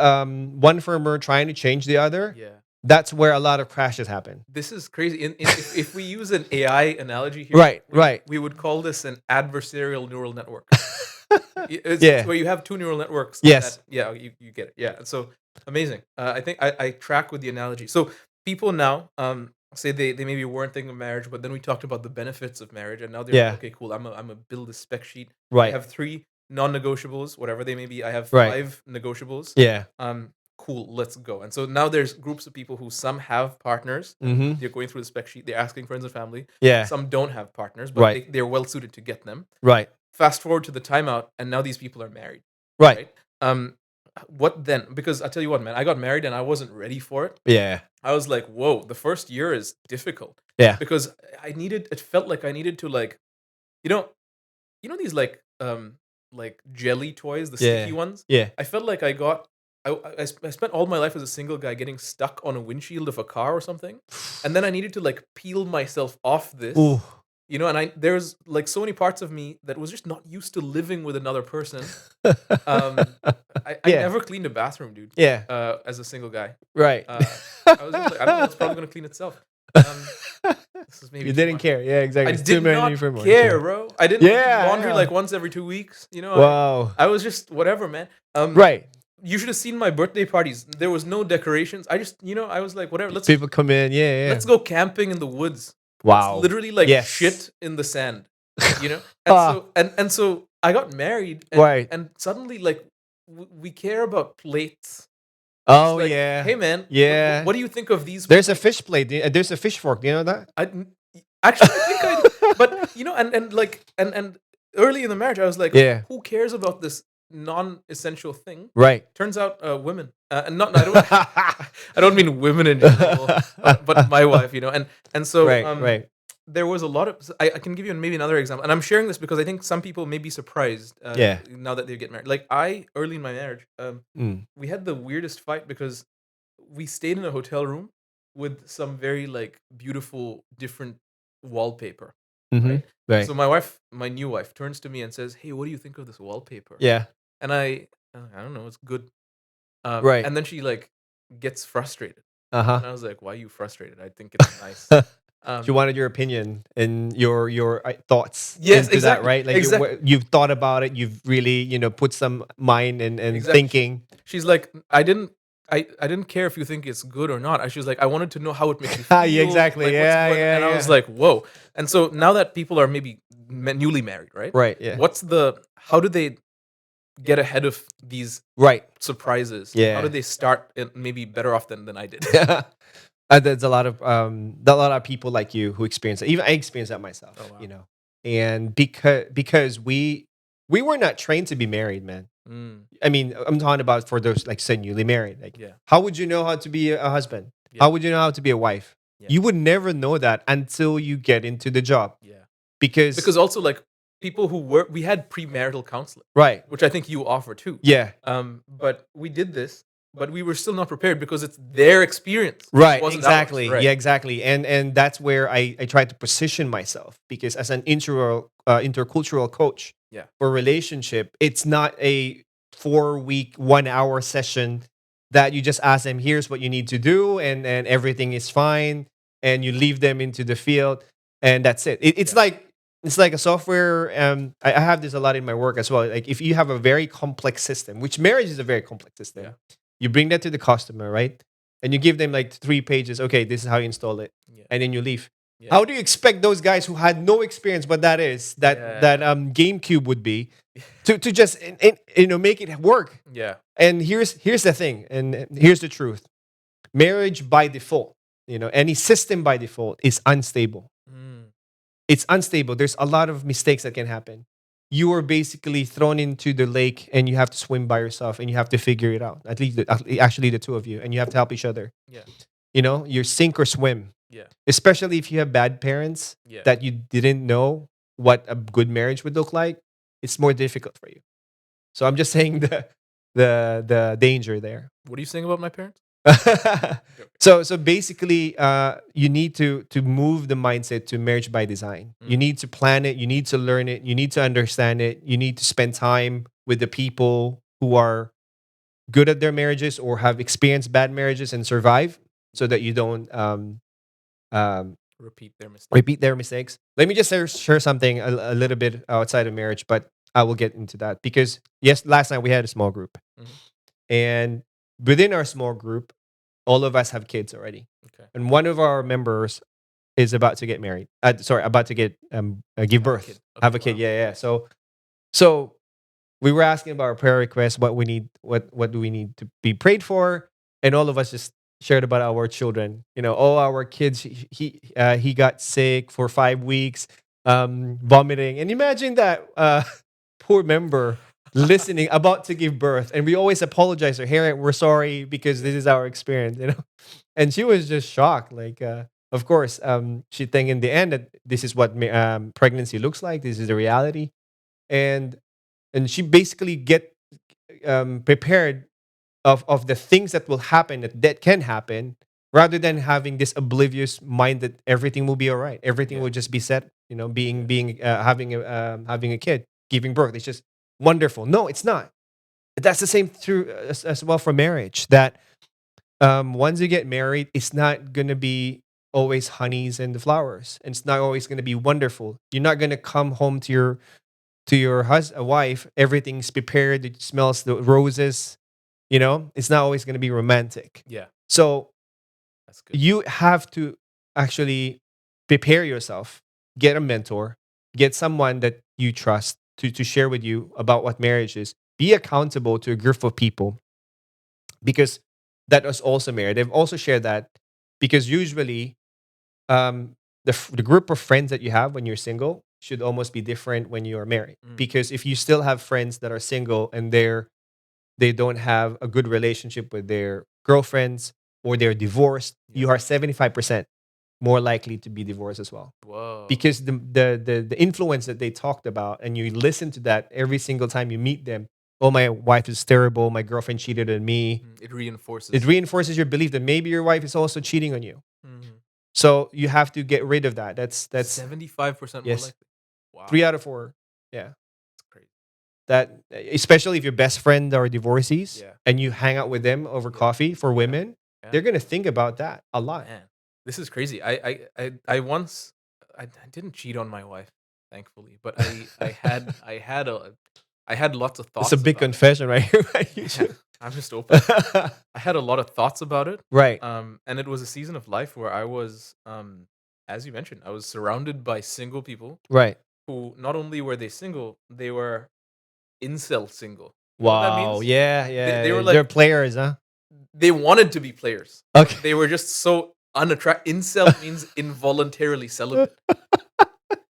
one firmer trying to change the other, that's where a lot of crashes happen. This is crazy. If we use an AI analogy here, we would call this an adversarial neural network. It's where you have two neural networks. Yes. You get it. Yeah. So amazing. I think I track with the analogy. So people now say they maybe weren't thinking of marriage, but then we talked about the benefits of marriage, and now they're like, okay, cool. I'm a build a spec sheet. I have 3 non-negotiables, whatever they may be. I have 5 negotiables. Cool, let's go. And so now there's groups of people who some have partners. They're going through the spec sheet. They're asking friends and family. Some don't have partners, but they're well suited to get them. Fast forward to the timeout, and now these people are married. What then? Because I tell you what, man, I got married and I wasn't ready for it. I was like, whoa, the first year is difficult. Because it felt like I needed to these like jelly toys, the sticky ones. I felt like I spent all my life as a single guy getting stuck on a windshield of a car or something, and then I needed to like peel myself off this. And there's like so many parts of me that was just not used to living with another person. I never cleaned a bathroom, dude. As a single guy. I was just like, I don't know, it's probably gonna clean itself. This is maybe you didn't care. Yeah, exactly. I did not care, bro. I didn't do laundry like once every 2 weeks. Wow. I was just whatever, man. You should have seen my birthday parties. There was no decorations. I just, I was like, whatever. People come in. Let's go camping in the woods. Wow. It's literally like shit in the sand. And so I got married. And suddenly, like, we care about plates. Oh, like, yeah. Hey, man. What do you think of these? There's a fish plate. There's a fish fork. Do you know that? Actually, I think I do. But, and early in the marriage, I was like, who cares about this non-essential thing? Turns out women. And not, I don't mean women in general, but my wife, and so there was a lot of. I can give you maybe another example, and I'm sharing this because I think some people may be surprised. Now that they get married, like early in my marriage, we had the weirdest fight because we stayed in a hotel room with some very like beautiful different wallpaper. Right? Right. So my new wife, turns to me and says, "Hey, what do you think of this wallpaper?" Yeah. And I don't know, it's good. Right. And then she like gets frustrated, Uh-huh. and I was like, "Why are you frustrated? I think it's nice." She wanted your opinion and your thoughts Yes, into that, exactly, right? Like exactly. you've thought about it, you've really put some mind and Exactly. thinking. She's like, I didn't care if you think it's good or not. She was like, I wanted to know how it makes you feel. Yeah, exactly. Like, what's Yeah, going on? yeah, And I was yeah. like, whoa. And so now that people are maybe newly married, right? Right. Yeah. How do they get ahead of these Right. surprises? Yeah. How do they start maybe better off than I did? There's a lot of people like you who experience it. Even I experienced that myself. Oh, wow. And because we were not trained to be married, man. I mean, I'm talking about for those like say newly married. Like, how would you know how to be a husband? Yeah. How would you know how to be a wife? Yeah. You would never know that until you get into the job. Yeah. Because also like people who work, we had premarital counseling, right, which I think you offer too. Yeah. But we did this, but we were still not prepared because it's their experience. Right, It wasn't exactly. ours, right? Yeah, exactly. And that's where I try to position myself because as an intercultural coach Yeah. for relationship, it's not a 4-week 1-hour session that you just ask them, here's what you need to do, and everything is fine, and you leave them into the field, and that's it. It's Yeah. like it's like a software. I have this a lot in my work as well. Like if you have a very complex system, which marriage is a very complex system, Yeah. you bring that to the customer, right? And you give them like 3 pages. Okay, this is how you install it, Yeah. and then you leave. Yeah. How do you expect those guys who had no experience, but that GameCube would be, to just make it work? Yeah. And here's the thing, and here's the truth: marriage by default, any system by default is unstable. It's unstable. There's a lot of mistakes that can happen. You are basically thrown into the lake and you have to swim by yourself and you have to figure it out. Actually, the two of you, and you have to help each other. Yeah. You're sink or swim. Yeah. Especially if you have bad parents that you didn't know what a good marriage would look like. It's more difficult for you. So I'm just saying the danger there. What are you saying about my parents? So basically, you need to move the mindset to marriage by design. You need to plan it. You need to learn it. You need to understand it. You need to spend time with the people who are good at their marriages or have experienced bad marriages and survive, so that you don't Repeat their mistakes. Let me just share something a little bit outside of marriage, but I will get into that because yes, last night we had a small group, and within our small group, all of us have kids already. Okay. And one of our members is about to get married. About to get give birth, have a kid. Wow. Yeah. So we were asking about our prayer requests, what we need, what do we need to be prayed for, and all of us just shared about our children. All our kids. He got sick for 5 weeks, vomiting, and imagine that poor member listening, about to give birth, and we always apologize to her. We're sorry because this is our experience, And she was just shocked. Like, of course, she think in the end that this is what pregnancy looks like. This is the reality, and she basically get prepared of the things that will happen, that can happen, rather than having this oblivious mind that everything will be all right. Everything will just be set. Having a kid, giving birth. It's just wonderful. No, it's not. That's the same true as well for marriage. That once you get married, it's not gonna be always honeys and the flowers, and it's not always gonna be wonderful. You're not gonna come home to your wife. Everything's prepared. It smells the roses. It's not always gonna be romantic. Yeah. So that's good. You have to actually prepare yourself. Get a mentor. Get someone that you trust to share with you about what marriage is. Be accountable to a group of people, because that was also married. They've also shared that because usually the group of friends that you have when you're single should almost be different when you are married. Because if you still have friends that are single and they don't have a good relationship with their girlfriends, or they're divorced, you are 75%. more likely to be divorced as well. Whoa. Because the influence that they talked about, and you listen to that every single time you meet them. Oh, my wife is terrible. My girlfriend cheated on me. It reinforces. It reinforces your belief that maybe your wife is also cheating on you. Mm-hmm. So you have to get rid of that. That's 75% more likely. Wow. 3 out of 4. Yeah. That's crazy. That, especially if your best friend are divorcees, Yeah. and you hang out with them over coffee for women, they're gonna think about that a lot. Man, this is crazy. I once I didn't cheat on my wife, thankfully, but I had lots of thoughts. It's a big about confession right here. Yeah, I'm just open. I had a lot of thoughts about it. Right. And it was a season of life where I was, as you mentioned, I was surrounded by single people. Right. Who not only were they single, they were incel single. You know what that Wow. means? Yeah. Yeah. They were they're like players, huh? they wanted to be players. Okay. They were just so unattractive. Incel means involuntarily celibate.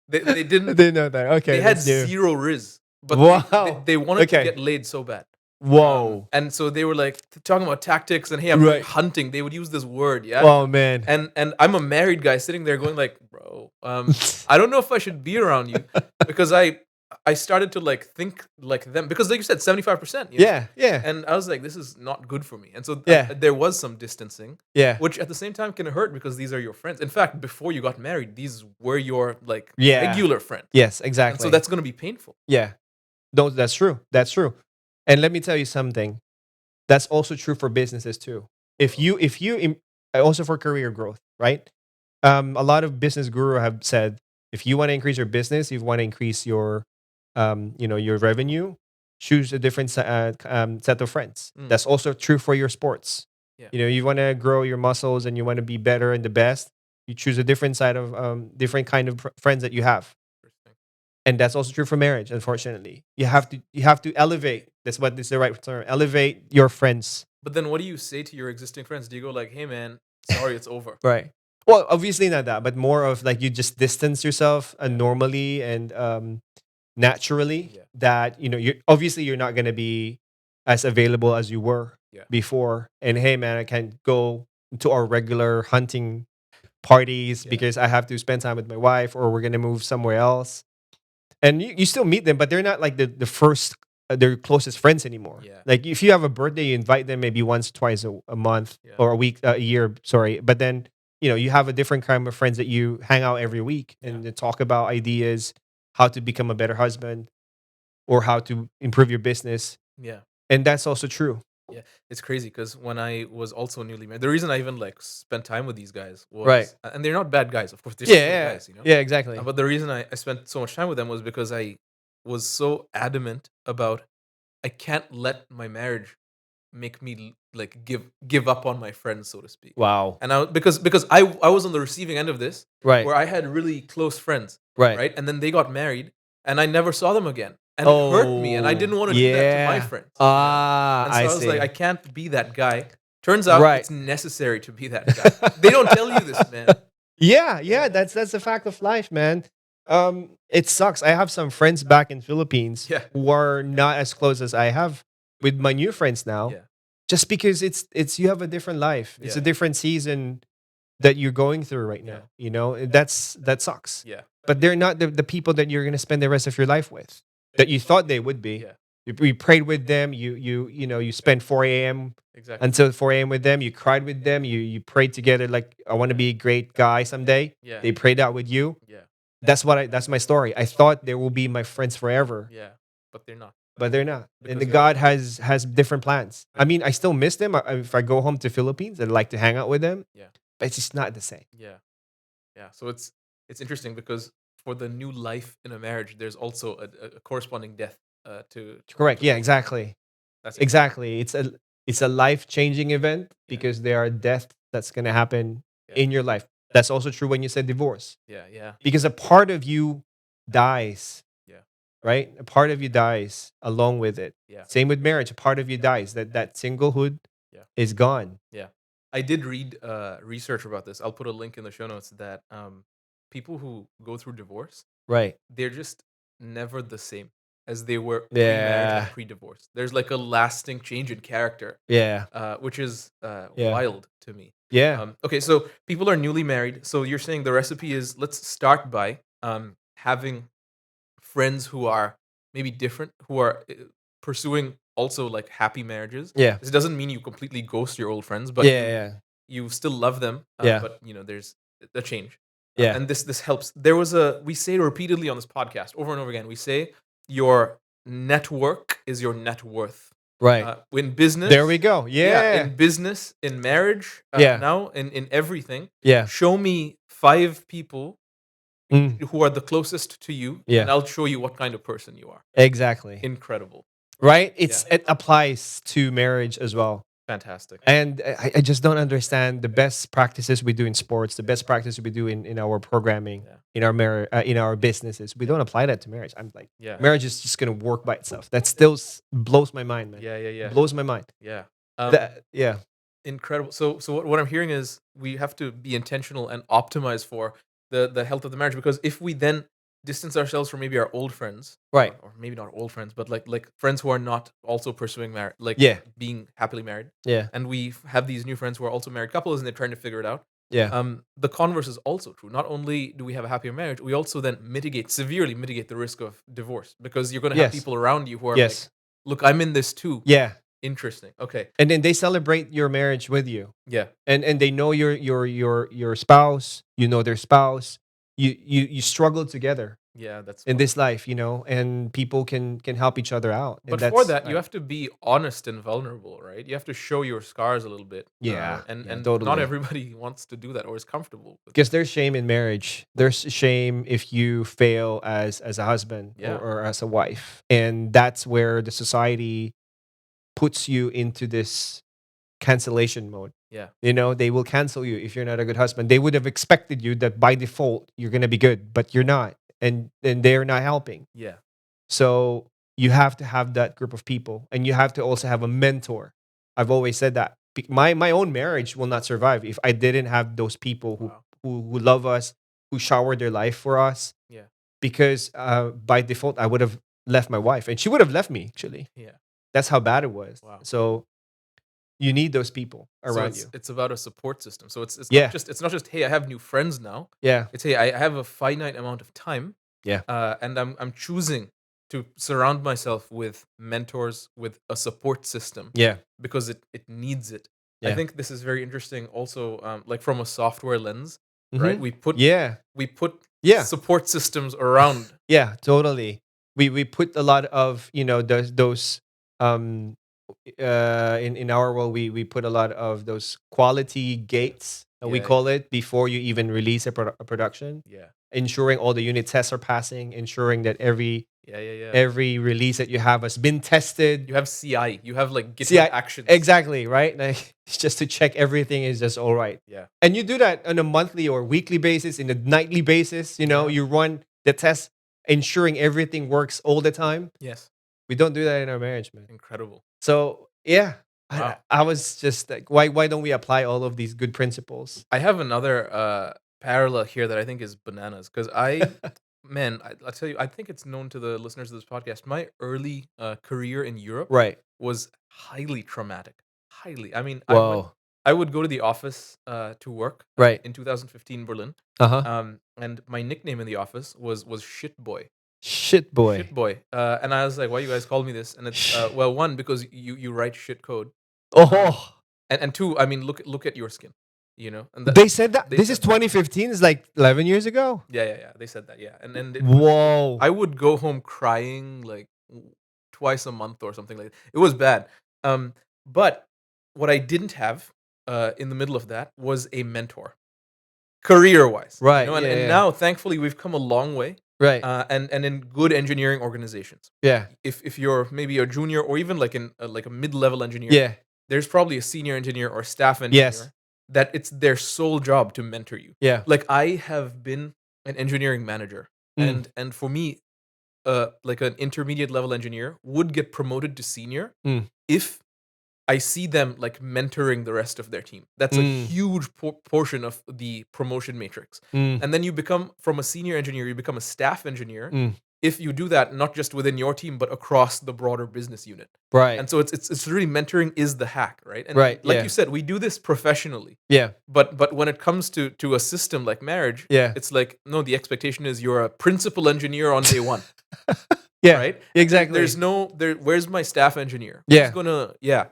They didn't. I didn't know that. Okay. They had that's new. zero riz, but Wow. they wanted to Okay. get laid so bad. Whoa. And so they were like talking about tactics and hey, I'm Right. hunting. They would use this word, yeah. Oh man. And I'm a married guy sitting there going like, bro, I don't know if I should be around you because I started to like think like them because like you said, 75%. Yeah. Yeah. And I was like, this is not good for me. And so Yeah. there was some distancing, Yeah. which at the same time can hurt because these are your friends. In fact, before you got married, these were your like Yeah. regular friends. Yes. Exactly. And so that's going to be painful. Yeah. No, that's true. That's true. And let me tell you something. That's also true for businesses too. Also for career growth, right? A lot of business guru have said if you want to increase your business, if you want to increase your, your revenue, choose a different set of friends. That's also true for your sports. Yeah. You want to grow your muscles and you want to be better and the best. You choose a different side of different kind of friends that you have. And that's also true for marriage, unfortunately. You have to elevate. That's what is the right term. Elevate your friends. But then what do you say to your existing friends? Do you go like, hey man, sorry, it's over? Right. Well, obviously not that, but more of like you just distance yourself normally and naturally. Yeah. That you're not gonna be as available as you were before. And hey man, I can't go to our regular hunting parties because I have to spend time with my wife, or we're gonna move somewhere else. And you still meet them, but they're not like the first, their closest friends anymore. Yeah. Like if you have a birthday, you invite them maybe once, twice a month or a week, a year. Sorry, but then you have a different kind of friends that you hang out every week and they talk about ideas, how to become a better husband, or how to improve your business. Yeah. And that's also true. Yeah, it's crazy because when I was also newly married, the reason I even like spent time with these guys was, and they're not bad guys, of course. They're still good guys, Yeah, exactly. But the reason I spent so much time with them was because I was so adamant about I can't let my marriage make me like give up on my friends, so to speak. Wow. And because I was on the receiving end of this, where I had really close friends, right, and then they got married, and I never saw them again. And it hurt me, and I didn't want to do that to my friends. And so I was like, I can't be that guy. Turns out it's necessary to be that guy. They don't tell you this, man. Yeah, that's the fact of life, man. It sucks. I have some friends back in Philippines who are not as close as I have with my new friends now. Yeah. Just because it's you have a different life. It's a different season that you're going through right now. That sucks. Yeah. But they're not the people that you're gonna spend the rest of your life with. That you thought they would be. Yeah. You prayed with them. You spent 4 a.m. until 4 a.m. with them. You cried with them. You prayed together like I want to be a great guy someday. Yeah. They prayed out with you. Yeah. That's my story. I thought they will be my friends forever. Yeah. But they're not. But they're not. Because And the God has different plans. I mean, I still miss them. If I go home to Philippines, I'd like to hang out with them. Yeah. But it's just not the same. Yeah. Yeah. So it's interesting because for the new life in a marriage, there's also a corresponding death to Correct. Yeah, exactly. That's exactly. It's a life-changing event because there are death that's going to happen in your life. That's also true when you said divorce. Yeah, yeah. Because a part of you dies. Yeah. Right? A part of you dies along with it. Yeah. Same with marriage. A part of you dies. That singlehood is gone. Yeah. I did read research about this. I'll put a link in the show notes that people who go through divorce, right, they're just never the same. as they were pre-marriage and pre-divorce. There's like a lasting change in character. Which is wild to me. Okay, so people are newly married. So you're saying the recipe is, let's start by having friends who are maybe different, who are pursuing also like happy marriages. This doesn't mean you completely ghost your old friends, but you still love them. But there's a change. And this helps. We say repeatedly on this podcast over and over again, we say your network is your net worth. Right. In business. There we go. In business, in marriage, now in everything. Show me 5 people who are the closest to you, and I'll show you what kind of person you are. Exactly. Incredible. Right? It applies to marriage as well. Fantastic. And I just don't understand the best practices we do in sports, the best practices we do in our programming, in our businesses. We don't apply that to marriage. I'm like, marriage is just gonna work by itself. That still blows my mind, man. Blows my mind. Incredible. So what I'm hearing is we have to be intentional and optimize for the health of the marriage, because if we then distance ourselves from maybe our old friends, right, or maybe not old friends, but like friends who are not also pursuing marriage, like being happily married, and we have these new friends who are also married couples and they're trying to figure it out. The converse is also true. Not only do we have a happier marriage, we also then severely mitigate the risk of divorce, because you're going to have people around you who are like, look, I'm in this too. Interesting. Okay. And then they celebrate your marriage with you. And they know your spouse, you know their spouse. You struggle together. That's in this life, and people can help each other out. But for that, you have to be honest and vulnerable, right? You have to show your scars a little bit. And totally. Not everybody wants to do that or is comfortable. Because there's shame in marriage. There's shame if you fail as a husband or as a wife. And that's where the society puts you into this cancellation mode. They will cancel you if you're not a good husband. They would have expected you that by default you're going to be good, but you're not. And they're not helping. So you have to have that group of people, and you have to also have a mentor. I've always said that my own marriage will not survive if I didn't have those people who love us, who shower their life for us. Because by default I would have left my wife, and she would have left me actually. That's how bad it was. So you need those people around you. It's about a support system. So it's not just hey, I have new friends now. It's hey, I have a finite amount of time. And I'm choosing to surround myself with mentors, with a support system. Because it needs it. I think this is very interesting. Also, like from a software lens, right? We put support systems around. Totally. We put a lot of those in our world, we put a lot of those quality gates, we call it, before you even release a production. Ensuring all the unit tests are passing, ensuring that every release that you have has been tested. You have CI, you have like GitHub actions. Exactly, right? Like, just to check everything is just all right. And you do that on a monthly or weekly basis, in a nightly basis. You run the test, ensuring everything works all the time. We don't do that in our marriage, man. Incredible. So I was just like, why don't we apply all of these good principles? I have another parallel here that I think is bananas, because I'll tell you, I think it's known to the listeners of this podcast. My early career in Europe was highly traumatic. Highly. I mean, I would go to the office to work in 2015 Berlin. And my nickname in the office was Shit Boy. Shit boy. And I was like, why you guys call me this? And it's well, one, because you write shit code. And two, I mean, look at your skin. And they said that this is 2015. It's like 11 years ago. Yeah. They said that. And whoa, I would go home crying like twice a month or something like that. It was bad. But what I didn't have in the middle of that was a mentor, career-wise. Right. And now, thankfully, we've come a long way. Right. And in good engineering organizations. If you're maybe a junior or even like a mid-level engineer. There's probably a senior engineer or staff engineer that it's their sole job to mentor you. Like, I have been an engineering manager, and for me, like an intermediate level engineer would get promoted to senior if I see them like mentoring the rest of their team. That's a huge portion of the promotion matrix. And then you become, from a senior engineer, you become a staff engineer. if you do that, not just within your team, but across the broader business unit. Right. And so it's really mentoring is the hack, right? And Right, like yeah. you said, we do this professionally. Yeah. But when it comes to a system like marriage, Yeah. it's like, no, the expectation is you're a principal engineer on day one. Yeah. Right? Exactly. There's no where's my staff engineer? Yeah.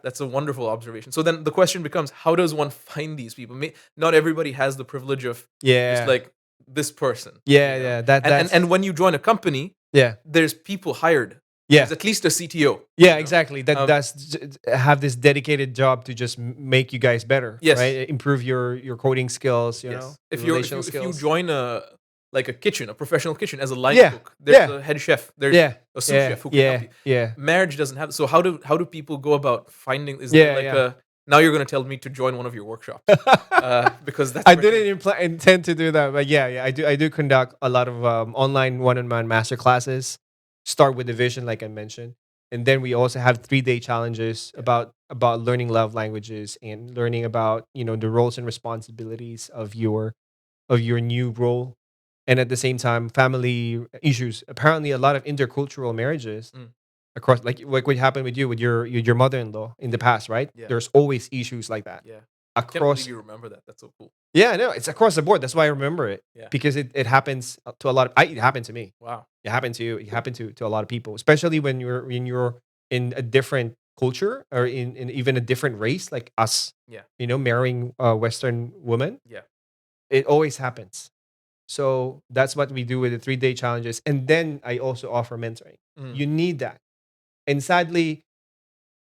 That's a wonderful observation. So then the question becomes, how does one find these people? Not everybody has the privilege of just like this person. Yeah, you know? yeah. That's And when you join a company, yeah. there's people hired. Yeah. There's at least a CTO. Yeah, exactly. That's have this dedicated job to just make you guys better. Yes. Right? Improve your coding skills, you know. If you join a kitchen, a professional kitchen as a line cook, there's a head chef, there's a sous chef who can help you. Yeah. Marriage doesn't have. So how do people go about finding? Is now you're going to tell me to join one of your workshops because that's I didn't intend to do that, but yeah, I do conduct a lot of online one-on-one master classes. Start with the vision, like I mentioned, and then we also have 3-day challenges about learning love languages and learning about the roles and responsibilities of your new role, and at the same time family issues. Apparently, a lot of intercultural marriages across, like what happened with you with your mother-in-law in the past, right? Yeah. There's always issues like that. Yeah. Across. I can't believe you remember that. That's so cool. Yeah, no, it's across the board. That's why I remember it. Yeah. Because it happens to a lot of. It happened to me. Wow. It happened to you. It happened to a lot of people, especially when you're in a different culture or in even a different race, like us. Yeah. Marrying a Western woman. Yeah. It always happens. So that's what we do with the 3-day challenges, and then I also offer mentoring. You need that, and sadly,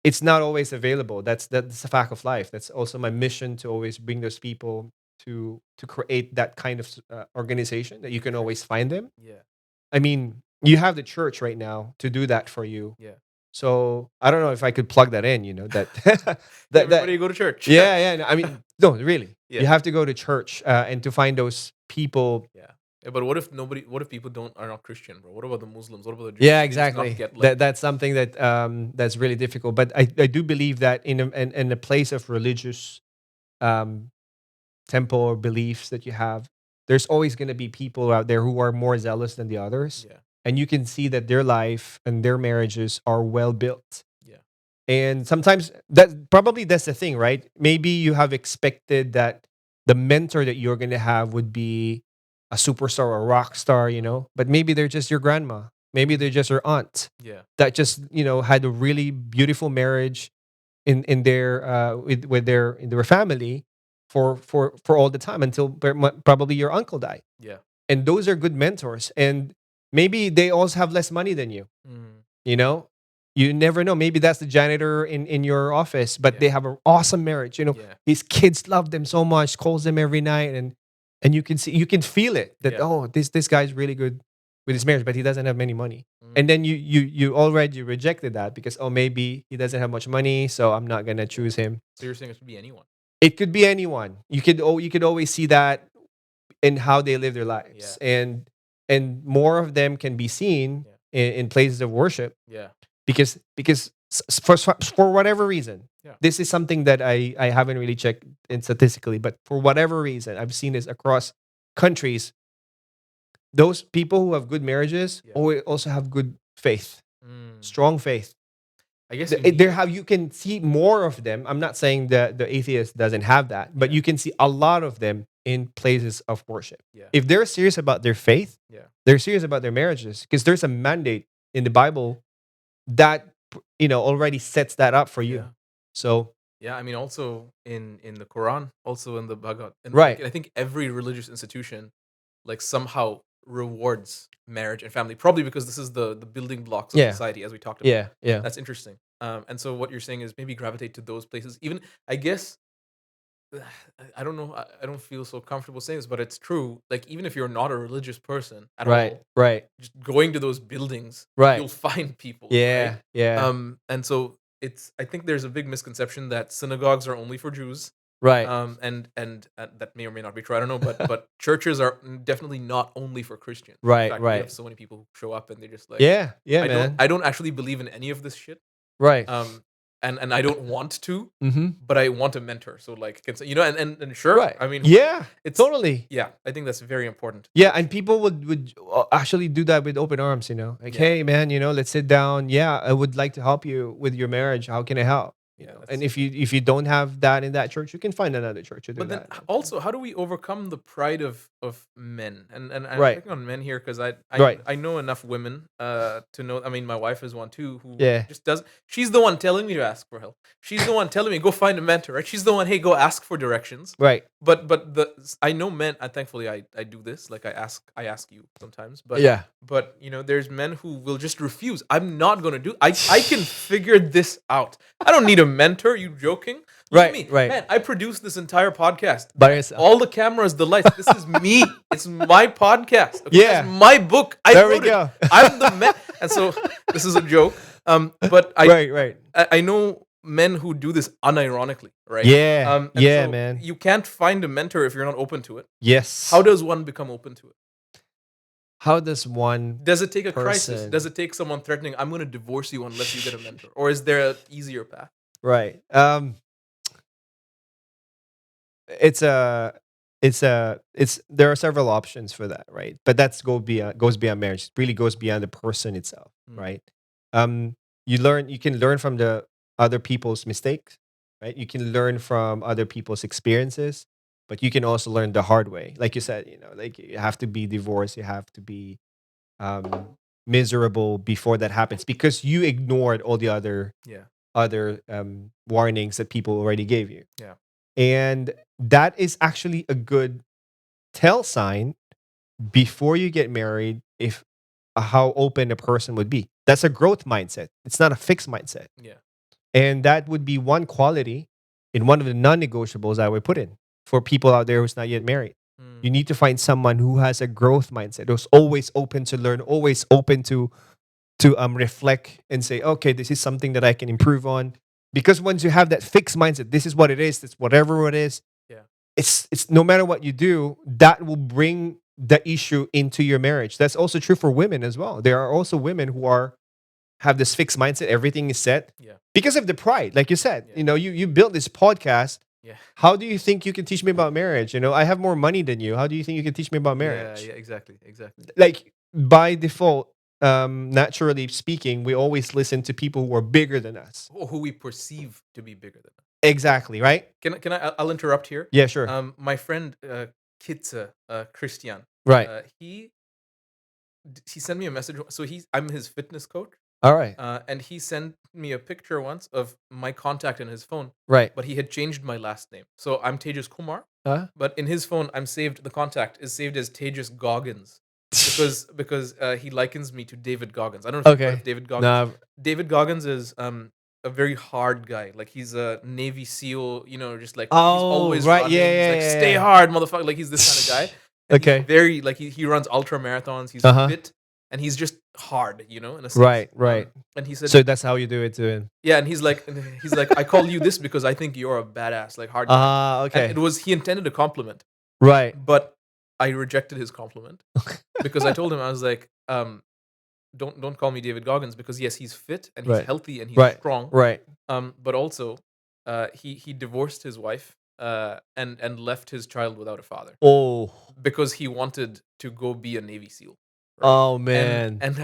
it's not always available. That's a fact of life. That's also my mission, to always bring those people to create that kind of organization that you can always find them. Yeah. I mean, you have the church right now to do that for you. Yeah. So I don't know if I could plug that in. That everybody go to church. Yeah. No, I mean, no, really. Yeah. You have to go to church and to find those people. Yeah. But what if people are not Christian, bro? What about the Muslims? What about the Jews? Yeah, exactly. That's something that's really difficult. But I do believe that in a place of religious temple or beliefs that you have, there's always going to be people out there who are more zealous than the others. Yeah. And you can see that their life and their marriages are well built. Yeah. And sometimes that's the thing, right? Maybe you have expected that the mentor that you're going to have would be a superstar or a rock star, but maybe they're just your grandma. Maybe they're just your aunt. Yeah. That just, had a really beautiful marriage in their with their family for all the time until probably your uncle died. Yeah. And those are good mentors. And maybe they also have less money than you. You never know. Maybe that's the janitor in your office, but they have an awesome marriage. These kids love them so much, calls them every night, and you can feel it that this guy's really good with his marriage, but he doesn't have many money. And then you already rejected that because maybe he doesn't have much money, so I'm not gonna choose him. So you're saying it could be anyone? It could be anyone. You could always see that in how they live their lives, and more of them can be seen in places of worship. Yeah. Because for whatever reason, this is something that I haven't really checked in statistically, but for whatever reason, I've seen this across countries. Those people who have good marriages also have good faith, strong faith. I guess you can see more of them. I'm not saying that the atheist doesn't have that, but you can see a lot of them in places of worship. Yeah. If they're serious about their faith, they're serious about their marriages, because there's a mandate in the Bible that already sets that up for you. Yeah. So I mean, also in the Quran, also in the Bhagavad, right. I think every religious institution somehow rewards marriage and family, probably because this is the building blocks of society, as we talked about. Yeah. That's interesting. And so what you're saying is maybe gravitate to those places. Even, I guess, I don't know, I don't feel so comfortable saying this, but it's true. Even if you're not a religious person at all, right, just going to those buildings, right, you'll find people. Yeah, right? yeah. And so I think there's a big misconception that synagogues are only for Jews. Right. And that may or may not be true. I don't know, but churches are definitely not only for Christians. Right, in fact, right. We have so many people who show up and they're just like, yeah, man. I don't actually believe in any of this shit. Right. and I don't want to, Mm-hmm. but I want a mentor. So like, and sure, Right. I mean, Yeah. it's Totally. yeah. I think that's very important. Yeah, and people would actually do that with open arms. Like, Yeah. hey, man, let's sit down. Yeah, I would like to help you with your marriage. How can I help? And if you don't have that in that church, you can find another church to do But then that. also, how do we overcome the pride of men? And I'm Right. picking on men here because Right. I know enough women to know. I mean, my wife is one too who Yeah. just does. She's the one telling me to ask for help. She's the one telling me go find a mentor. Right? She's the one. Hey, go ask for directions. Right. But I know men. And thankfully, I do this. Like I ask you sometimes. But Yeah. But there's men who will just refuse. I'm not gonna do. I can figure this out. I don't need a mentor. You joking? Look at me. Right. Man, I produced this entire podcast. By yourself. All the cameras, the lights. This is me. It's my podcast. Okay? Yeah. It's my book. I There we wrote go. it. I'm the man. And so this is a joke. But Right. I know men who do this unironically, right? Yeah. And Yeah, so man. You can't find a mentor if you're not open to it. Yes. How does one become open to it? How does one? Does it take a crisis? person- Does it take someone threatening, I'm going to divorce you unless you get a mentor? Or is there an easier path? Right. It's there are several options for that, right? But goes beyond marriage. It really goes beyond the person itself, right? You can learn from the other people's mistakes, right? You can learn from other people's experiences, but you can also learn the hard way. Like you said, like you have to be divorced, you have to be miserable before that happens because you ignored all the other warnings that people already gave you. Yeah. And that is actually a good tell sign before you get married if how open a person would be. That's a growth mindset. It's not a fixed mindset. Yeah. And that would be one quality in one of the non-negotiables I would put in for people out there who's not yet married. You need to find someone who has a growth mindset, who's always open to learn, always open to reflect and say, okay, this is something that I can improve on. Because once you have that fixed mindset, this is what it is, it's whatever it is. Yeah. It's no matter what you do, that will bring the issue into your marriage. That's also true for women as well. There are also women who have this fixed mindset, everything is set. Yeah. Because of the pride, like you said. You built this podcast. Yeah. How do you think you can teach me about marriage? I have more money than you. How do you think you can teach me about marriage? Yeah, exactly. Like by default, naturally speaking, we always listen to people who are bigger than us. Or who we perceive to be bigger than us. Exactly, right? Can I? I'll interrupt here. Yeah, sure. My friend Kitze, Christian. Right. He sent me a message. So I'm his fitness coach. All right. And he sent me a picture once of my contact in his phone. Right. But he had changed my last name. So I'm Tejas Kumar. Huh? But in his phone, the contact is saved as Tejas Goggins. because he likens me to David Goggins. I don't know if you've heard of David Goggins. No. David Goggins is a very hard guy. Like he's a Navy SEAL, just like he's Oh, always right. running. Yeah, He's like, yeah, stay yeah. hard, motherfucker. Like he's this kind of guy. And Okay. He's very like he runs ultra marathons. He's Uh-huh. fit and he's just hard, in a sense. Right. And he said, So that's how you do it to him. yeah, and he's like, I call you this because I think you're a badass, like hard guy. Okay. And he intended a compliment, Right. but I rejected his compliment because I told him, I was like, don't call me David Goggins because yes, he's fit and he's Right. healthy and he's Right. strong. Right. But also, he divorced his wife and left his child without a father Oh. because he wanted to go be a Navy SEAL. Oh man. And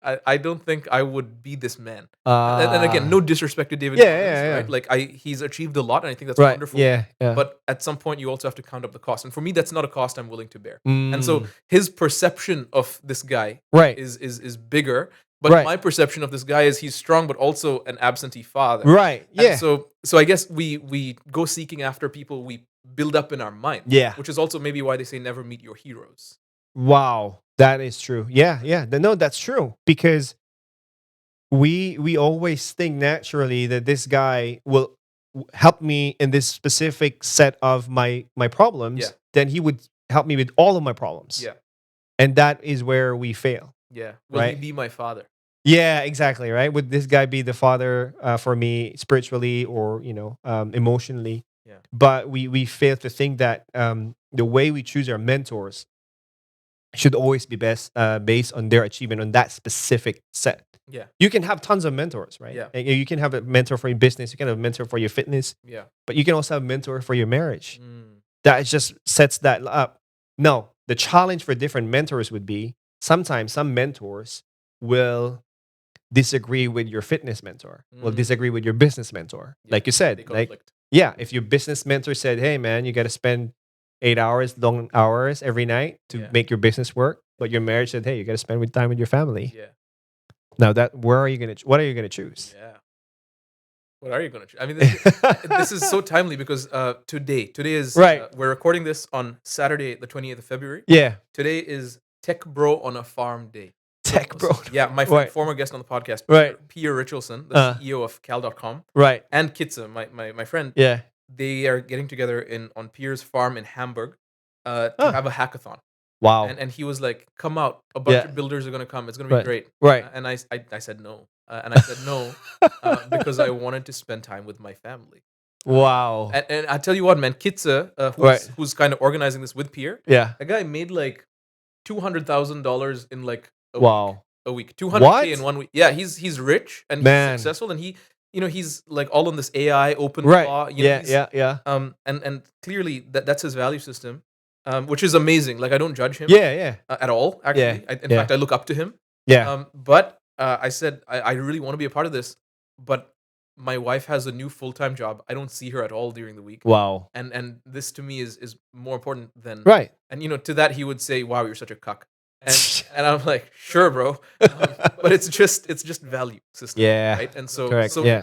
I don't think I would be this man. Uh, And again, no disrespect to David. Yeah, Goggins, yeah. right? Like he's achieved a lot, and I think that's right. wonderful. Yeah. But at some point, you also have to count up the cost, and for me, that's not a cost I'm willing to bear. Mm. And so his perception of this guy Right. is bigger, but Right. my perception of this guy is he's strong, but also an absentee father. Right. And Yeah. so I guess we go seeking after people we build up in our mind. Yeah. Which is also maybe why they say never meet your heroes. Wow. That is true. Yeah. Yeah. No, that's true because we always think naturally that this guy will help me in this specific set of my problems. Yeah. Then he would help me with all of my problems. Yeah. And that is where we fail. Yeah. Will Right. he be my father? Yeah, exactly. Right. Would this guy be the father for me spiritually or emotionally? Yeah. But we fail to think that the way we choose our mentors should always be based on their achievement on that specific set. Yeah. You can have tons of mentors, right? Yeah. You can have a mentor for your business. You can have a mentor for your fitness. Yeah. But you can also have a mentor for your marriage. That just sets that up. No, the challenge for different mentors would be sometimes some mentors will disagree with your fitness mentor, will disagree with your business mentor. Yeah, like you said, if your business mentor said, hey, man, you got to spend 8 hours, long hours every night to make your business work. But your marriage said, hey, you got to spend time with your family. Yeah. Now what are you going to choose? Yeah. What are you going to choose? I mean, this is so timely because today is, right. We're recording this on Saturday, the 28th of February. Yeah. Today is Tech Bro on a Farm Day. Tech Bro. Yeah, my friend, former guest on the podcast, Pierre Richardson, the CEO of Cal.com. Right. And Kitsa, my friend. Yeah. They are getting together on Pierre's farm in Hamburg to have a hackathon. Wow. And he was like, come out. A bunch of builders are going to come. It's going to be great. Right. And I said no. And I said no because I wanted to spend time with my family. Wow. And I tell you what, man, Kitsa, who's kind of organizing this with Pierre, that guy made like $200,000 in like a week. 200K in 1 week. Yeah, he's rich and he's successful, and he's like all on this AI open law. And clearly that's his value system, which is amazing. Like I don't judge him. At all. Actually, in fact, I look up to him. But I said I really want to be a part of this, but my wife has a new full-time job. I don't see her at all during the week. Wow. And this to me is more important than right. And to that he would say, "Wow, you're such a cuck." And I'm like, sure, bro, but it's just value system, right? And so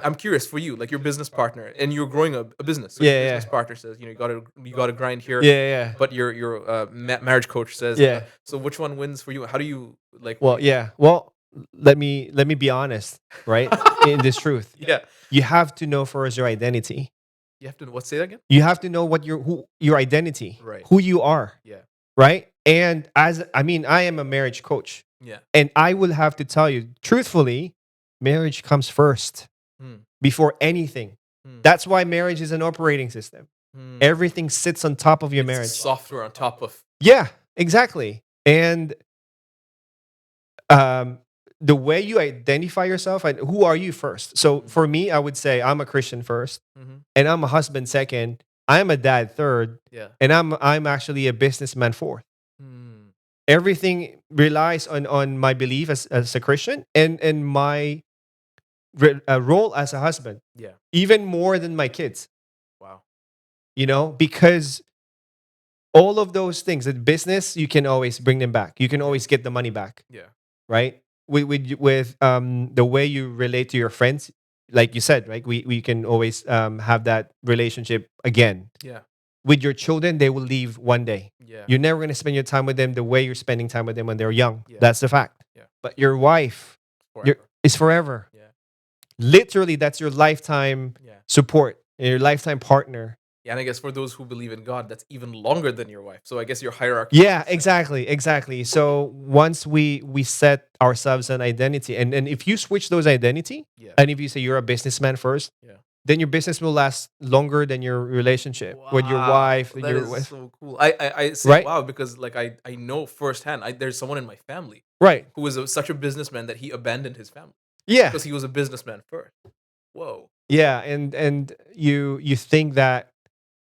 I'm curious for you, like your business partner, and you're growing a business. So your business partner says, you got to grind here. But your marriage coach says, so which one wins for you? How do you like? Well, Well, let me be honest, right? In this truth, you have to know first your identity. You have to say that again. You have to know what your identity, right? Who you are, right? And I am a marriage coach. Yeah. And I will have to tell you, truthfully, marriage comes first before anything. That's why marriage is an operating system. Everything sits on top of your marriage. Software on top of. Yeah, exactly. And the way you identify yourself, who are you first? So for me, I would say I'm a Christian first, and I'm a husband second. I'm a dad third, and I'm actually a businessman fourth. Everything relies on my belief as a Christian and my role as a husband. Yeah. Even more than my kids. Wow. Because all of those things, in business, you can always bring them back. You can always get the money back. Yeah. Right? With the way you relate to your friends, like you said, right? We can always have that relationship again. Yeah. With your children, they will leave one day. Yeah. You're never going to spend your time with them the way you're spending time with them when they're young. Yeah. That's the fact. Yeah. But your wife is forever. Yeah. Literally, that's your lifetime support, your lifetime partner. Yeah, and I guess for those who believe in God, that's even longer than your wife. So I guess your hierarchy. Yeah, exactly. So once we set ourselves an identity, and if you switch those identity, and if you say you're a businessman first, then your business will last longer than your relationship with your wife. That is so cool. I say wow because like I know firsthand. There's someone in my family, who was such a businessman that he abandoned his family. Yeah, because he was a businessman first. Whoa. Yeah, and you think that,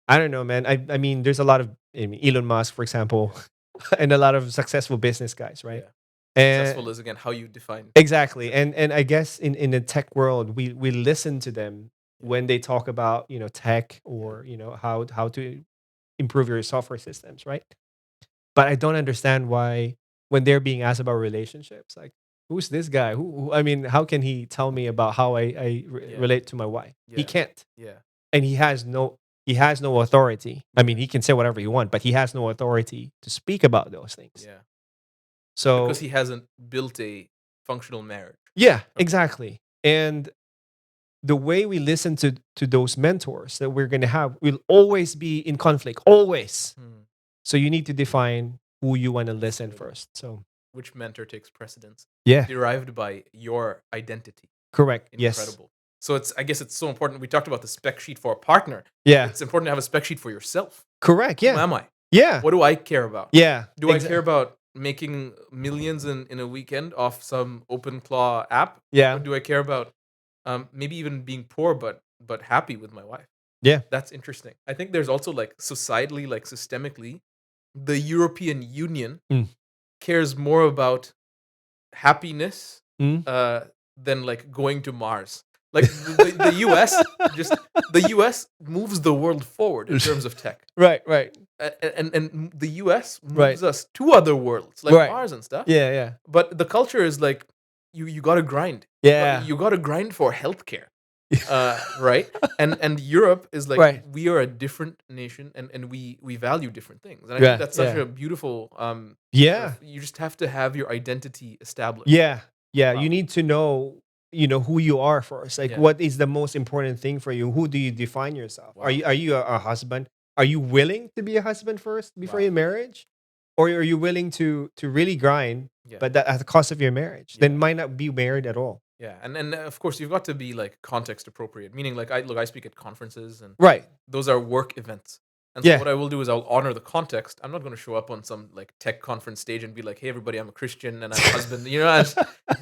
I don't know, man. I mean, there's a lot of Elon Musk, for example, and a lot of successful business guys, right? Yeah. And successful is again how you define. Exactly, and I guess in the tech world, we listen to them when they talk about tech or how to improve your software systems, right? But I don't understand why when they're being asked about relationships, like, who's this guy? Who I mean, how can he tell me about how I relate to my wife? Yeah. He can't. Yeah. And he has no authority. I mean, he can say whatever he wants, but he has no authority to speak about those things. Yeah. So because he hasn't built a functional marriage. Yeah, exactly. And the way we listen to those mentors that we're going to have will always be in conflict, always. So you need to define who you want to listen first. So which mentor takes precedence? Yeah. Derived by your identity. Correct. Incredible. Yes. So I guess it's so important. We talked about the spec sheet for a partner. Yeah. It's important to have a spec sheet for yourself. Correct. Yeah. Who am I? Yeah. What do I care about? Yeah. Do I care about making millions in a weekend off some open claw app? Yeah. Or do I care about maybe even being poor but happy with my wife? Yeah. That's interesting. I think there's also like societally, like systemically, the European Union cares more about happiness than like going to Mars. Like the US the US moves the world forward in terms of tech. Right. And the US Right. moves us to other worlds like Right. Mars and stuff. Yeah. But the culture is like you got to grind. Yeah. You got to grind for healthcare. Right? And Europe is like Right. we are a different nation and we value different things. And I Yeah, think that's such yeah. a beautiful Yeah. you just have to have your identity established. Yeah. Wow. You need to know, who you are first. Like, Yeah. what is the most important thing for you? Who do you define yourself? Wow. Are you a husband? Are you willing to be a husband first before Wow. your marriage? Or are you willing to really grind, Yeah. but that at the cost of your marriage? Then might not be married at all. Yeah, and of course you've got to be like context appropriate. Meaning, like I speak at conferences, and Right. those are work events. And so Yeah. what I will do is I'll honor the context. I'm not going to show up on some like tech conference stage and be like, "Hey, everybody, I'm a Christian and I'm a husband."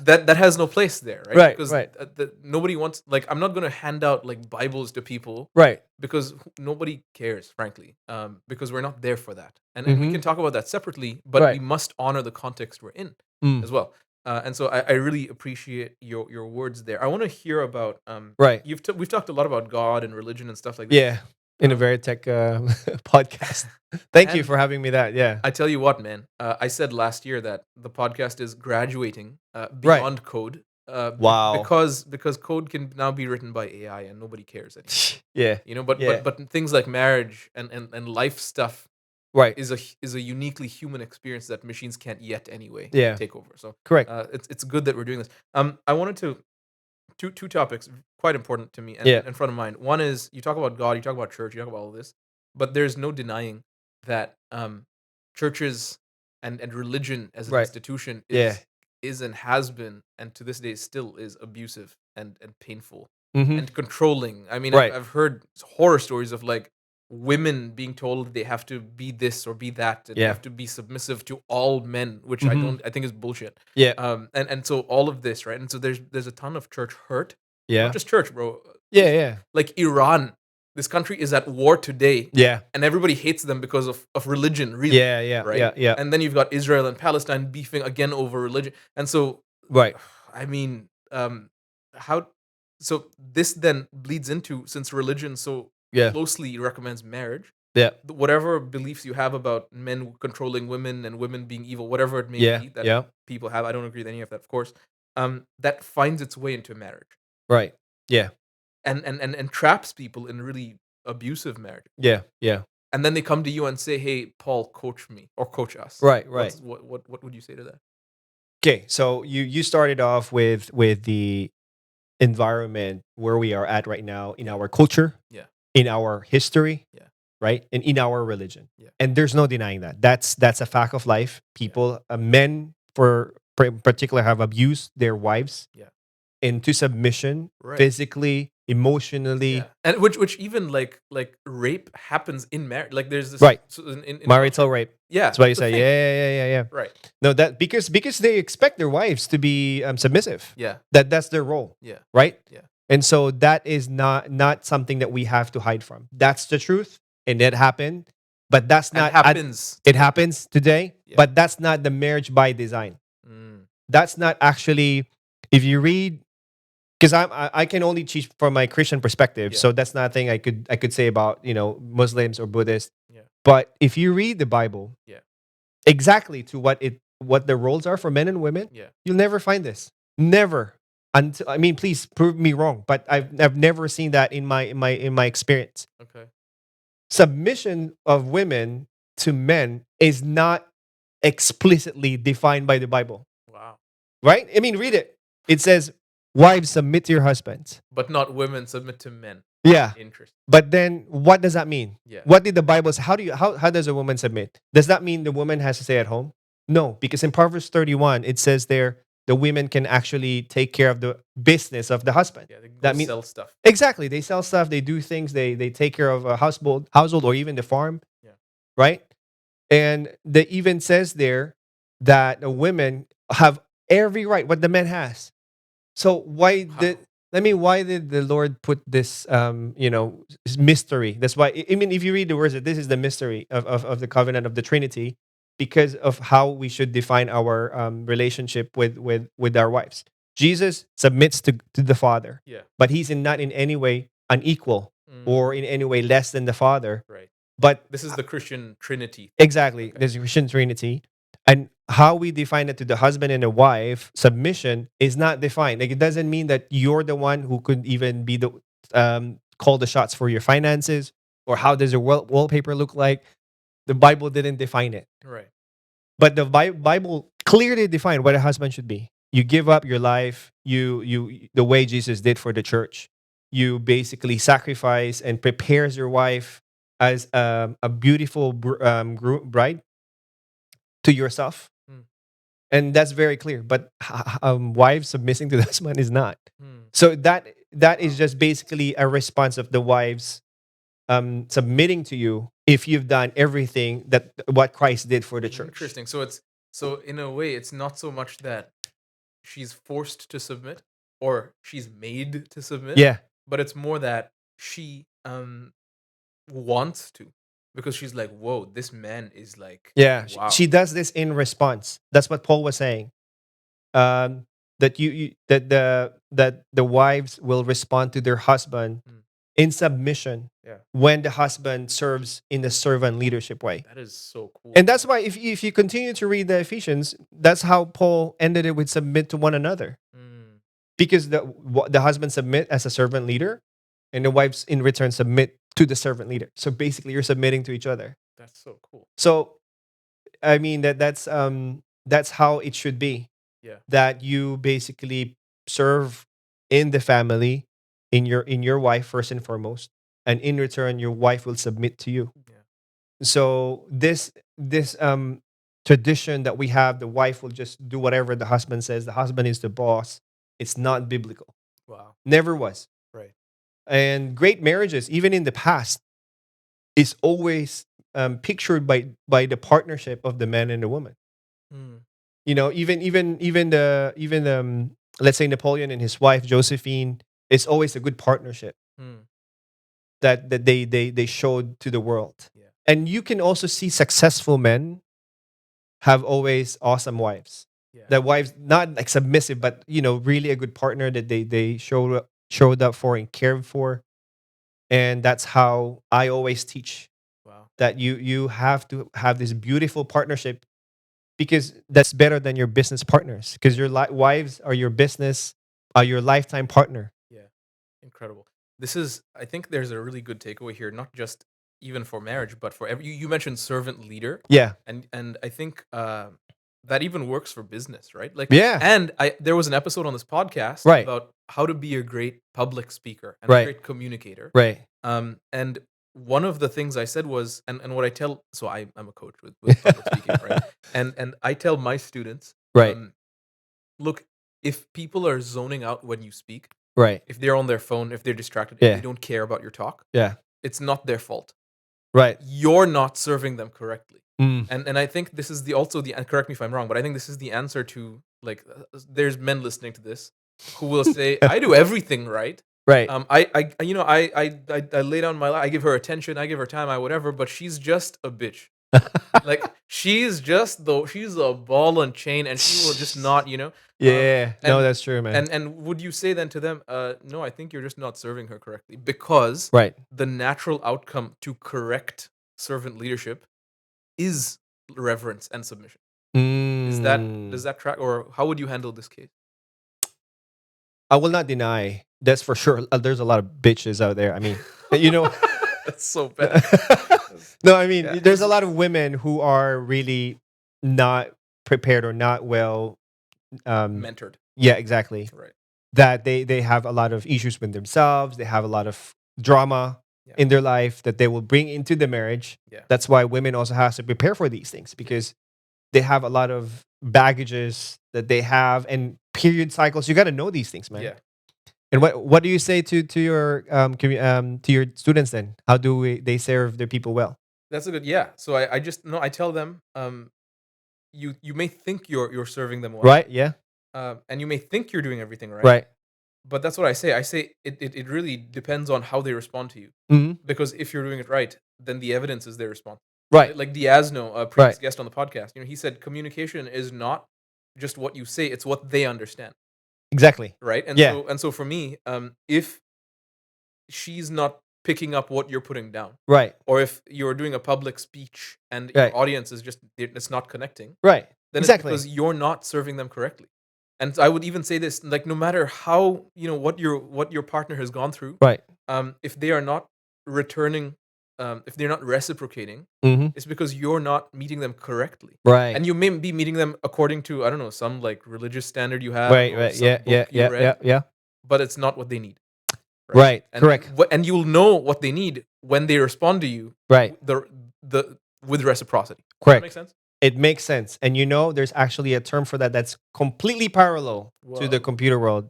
That has no place there, right? Right, Because right. nobody wants. Like, I'm not going to hand out like Bibles to people, Right. because nobody cares, frankly. Because we're not there for that, and we can talk about that separately. But Right. we must honor the context we're in Mm. as well. And so I really appreciate your words there. I want to hear about Right. we've talked a lot about God and religion and stuff like that. Yeah. In a very tech podcast. Thank you And for having me that. Yeah. I tell you what, man. I said last year that the podcast is graduating beyond code. Wow. Because code can now be written by AI and nobody cares anymore. Yeah. But things like marriage and life stuff Right. is a uniquely human experience that machines can't yet anyway take over. So Correct. it's good that we're doing this. I wanted to two topics quite important to me and in front of mind. One is you talk about God, you talk about church, you talk about all this, but there's no denying that churches and religion as an institution is and has been and to this day still is abusive and painful and controlling. I mean, I've heard horror stories of like women being told they have to be this or be that and they have to be submissive to all men, which I think is bullshit. And so all of this, right? And so there's a ton of church hurt. Not just church, bro. Like Iran, this country is at war today. And everybody hates them because of religion, really. Right? And then you've got Israel and Palestine beefing again over religion. And so I mean, so this then bleeds into, since religion so closely recommends marriage. Whatever beliefs you have about men controlling women and women being evil, whatever it may be that people have, I don't agree with any of that, of course. That finds its way into marriage. Right. Yeah. And traps people in really abusive marriage. Yeah. And then they come to you and say, "Hey, Paul, coach me or coach us." Right. What would you say to that? Okay, so you started off with the environment where we are at right now in our culture, in our history, right, and in our religion, and there's no denying that. That's a fact of life. People, men, in particular, have abused their wives into submission, physically, emotionally, and which even like rape happens in marriage. Like there's this so in marital rape. That's why you say yeah. Right. No, that because they expect their wives to be submissive. Yeah. That's their role. Yeah. Right. Yeah. And so that is not something that we have to hide from. That's the truth, and it happened. But that's not happens. It happens today, but that's not the marriage by design. That's not actually, if you read, because I can only teach from my Christian perspective, so that's nothing I could say about Muslims or Buddhists. But if you read the Bible, exactly to what the roles are for men and women, you'll never find this. Never. Until, I mean, please prove me wrong, but I've never seen that in my experience. Okay. Submission of women to men is not explicitly defined by the Bible. Wow. Right? I mean, read it. It says, "Wives, submit to your husbands," but not women submit to men. Yeah. Interesting. But then, what does that mean? Yeah. What did the Bible say? How does a woman submit? Does that mean the woman has to stay at home? No, because in Proverbs 31, it says there the women can actually take care of the business of the husband. Yeah, that means sell stuff. Exactly, they sell stuff. They do things. They take care of a household or even the farm. Yeah. Right. And it even says there that the women have every right what the man has. So why did the Lord put this mystery? That's why, I mean, if you read the words, that this is the mystery of the covenant of the Trinity, because of how we should define our relationship with our wives. Jesus submits to the Father, but he's not in any way unequal or in any way less than the Father. Right. But this is the Christian Trinity. Exactly. Okay. There's a Christian Trinity. And how we define it to the husband and the wife, submission is not defined. Like, it doesn't mean that you're the one who could even be the call the shots for your finances, or how does your wallpaper look like. The Bible didn't define it. Right. But the Bible clearly defined what a husband should be. You give up your life, you the way Jesus did for the church. You basically sacrifice and prepares your wife as a beautiful bride to yourself. And that's very clear. But wives submitting to the husband is not. So that is just basically a response of the wives submitting to you if you've done everything that what Christ did for the church. Interesting. So in a way, it's not so much that she's forced to submit or she's made to submit. Yeah. But it's more that she wants to, because she's like, whoa, this man is like, yeah, wow. She does this in response. That's what Paul was saying. That that the wives will respond to their husband in submission when the husband serves in the servant leadership way. That is so cool. And that's why if you continue to read the Ephesians, that's how Paul ended it with submit to one another. Because the husband submit as a servant leader, and the wives in return submit to the servant leader. So basically, you're submitting to each other. That's so cool. So, I mean, that's how it should be. Yeah. That you basically serve in the family, in your wife first and foremost, and in return, your wife will submit to you. Yeah. So this tradition that we have, the wife will just do whatever the husband says. The husband is the boss. It's not biblical. Wow. Never was. Right. And great marriages, even in the past, is always pictured by the partnership of the man and the woman. You know, even let's say Napoleon and his wife Josephine, it's always a good partnership that they showed to the world. Yeah. And you can also see successful men have always awesome wives. Yeah. That wives not like submissive, but really a good partner that they showed up for and cared for. And that's how I always teach. Wow. That you have to have this beautiful partnership, because that's better than your business partners, because your wives are your business, are your lifetime partner. Yeah. Incredible. I think there's a really good takeaway here, not just even for marriage, but for you mentioned servant leader. Yeah. And I think that even works for business, right? Like, yeah. And there was an episode on this podcast Right. about how to be a great public speaker and Right. a great communicator. Right. And one of the things I said was, and what I tell, so I'm a coach with public speaking, right? And I tell my students, Right. Look, if people are zoning out when you speak, Right. if they're on their phone, if they're distracted, Yeah. if they don't care about your talk, Yeah. it's not their fault. Right. You're not serving them correctly. Mm. And I think this is and correct me if I'm wrong, but I think this is the answer to, like, there's men listening to this who will say, I do everything right. Right. I lay down my life, I give her attention, I give her time, whatever, but she's just a bitch. Like, she's a ball and chain, and she will just not, Yeah. No, that's true, man. And would you say then to them, no, I think you're just not serving her correctly, because Right. the natural outcome to correct servant leadership is reverence and submission. Does that track, or how would you handle this case? I will not deny, that's for sure. There's a lot of bitches out there. I mean, that's so bad. No, I mean, there's a lot of women who are really not prepared or not well mentored. Yeah, exactly. Right. That they have a lot of issues with themselves. They have a lot of drama in their life that they will bring into the marriage. Yeah. That's why women also have to prepare for these things, because they have a lot of baggages that they have and period cycles. You got to know these things, man. Yeah. And what do you say to your to your students then? How do they serve their people well? That's a good, yeah. So I tell them, you may think you're serving them well, Right. Yeah. and you may think you're doing everything right. Right. But that's what I say. I say it really depends on how they respond to you. Mm-hmm. Because if you're doing it right, then the evidence is their response. Right. Like Diazno, a previous guest on the podcast, he said communication is not just what you say; it's what they understand. Exactly. Right. And so for me, if she's not picking up what you're putting down, right, or if you're doing a public speech and your audience is just it's not connecting, right, then it's because you're not serving them correctly. And I would even say this, like, no matter how, what your partner has gone through, right, if they are not returning, if they're not reciprocating, it's because you're not meeting them correctly. right, And you may be meeting them according to, I don't know, some like religious standard you have, right, or right, some book you read, yeah, but it's not what they need. Right, And, correct. And you'll know what they need when they respond to you, right, with reciprocity. Correct. Does that make sense? It makes sense. And there's actually a term for that that's completely parallel to the computer world.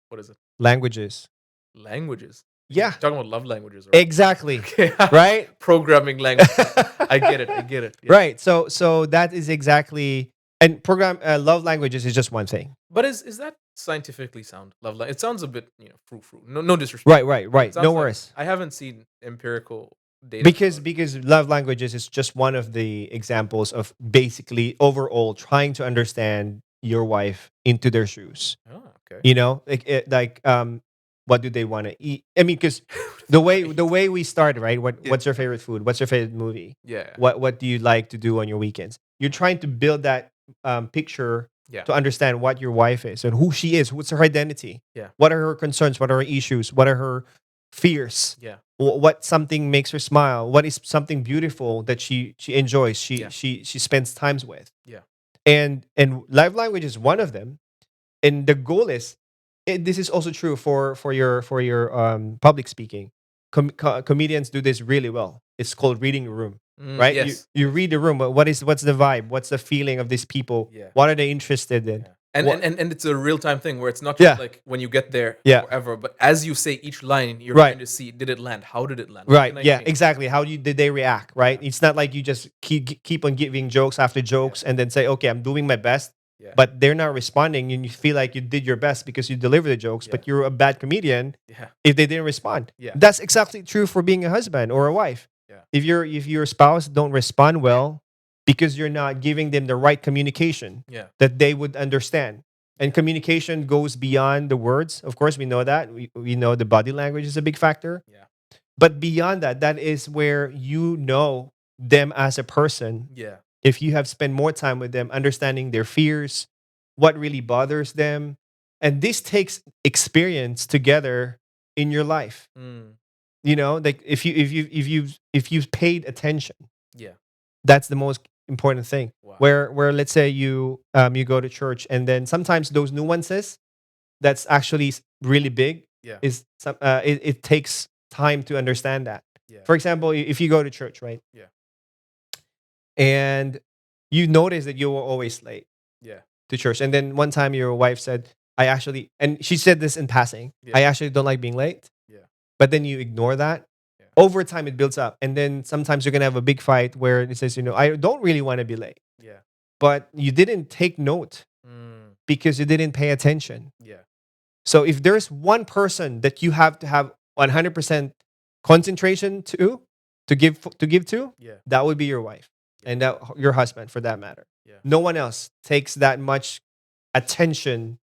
What is it? Languages. Languages? Yeah. You're talking about love languages, right? Exactly. Okay. Right? Programming language. I get it. Yeah. Right. So that is exactly, and love languages is just one thing. But is that scientifically sound? Love language? It sounds a bit, frou-frou. No disrespect. Right. No worries. I haven't seen empirical data. Because love languages is just one of the examples of basically overall trying to understand your wife into their shoes. Oh, okay. What do they want to eat? I mean, because the way we started, right? What's your favorite food? What's your favorite movie? Yeah. What do you like to do on your weekends? You're trying to build that picture to understand what your wife is and who she is. What's her identity? Yeah. What are her concerns? What are her issues? What are her fears? Yeah. What something makes her smile? What is something beautiful that she enjoys? She spends times with. Yeah. And love language is one of them. And the goal is, this is also true for your public speaking. Comedians do this really well. It's called reading a room. Right? Yes. You read the room, but what's the vibe? What's the feeling of these people? Yeah. What are they interested in? Yeah. And it's a real time thing where it's not just like when you get there forever, but as you say each line, you're trying to see, did it land? How did it land? Right. Yeah, exactly. How did they react? Right. Yeah. It's not like you just keep on giving jokes after jokes and then say, okay, I'm doing my best. Yeah. But they're not responding, and you feel like you did your best because you delivered the jokes, but you're a bad comedian if they didn't respond. Yeah. That's exactly true for being a husband or a wife. Yeah. If your spouse don't respond well because you're not giving them the right communication that they would understand. And communication goes beyond the words. Of course, we know that. We know the body language is a big factor. Yeah. But beyond that, that is where you know them as a person. Yeah. If you have spent more time with them, understanding their fears, what really bothers them. And this takes experience together in your life. Like if you've paid attention. Yeah. That's the most important thing. Wow. Where let's say you go to church, and then sometimes those nuances that's actually really big is it takes time to understand that. Yeah. For example, if you go to church, right? Yeah. And you notice that you were always late. Yeah. To church, and then one time your wife said, and she said this in passing, I actually don't like being late. Yeah. But then you ignore that. Over time, it builds up. And then sometimes you're going to have a big fight where it says, I don't really want to be late. Yeah. But you didn't take note because you didn't pay attention. Yeah. So if there's one person that you have to have 100% concentration to give to, that would be your wife and your husband for that matter. Yeah. No one else takes that much attention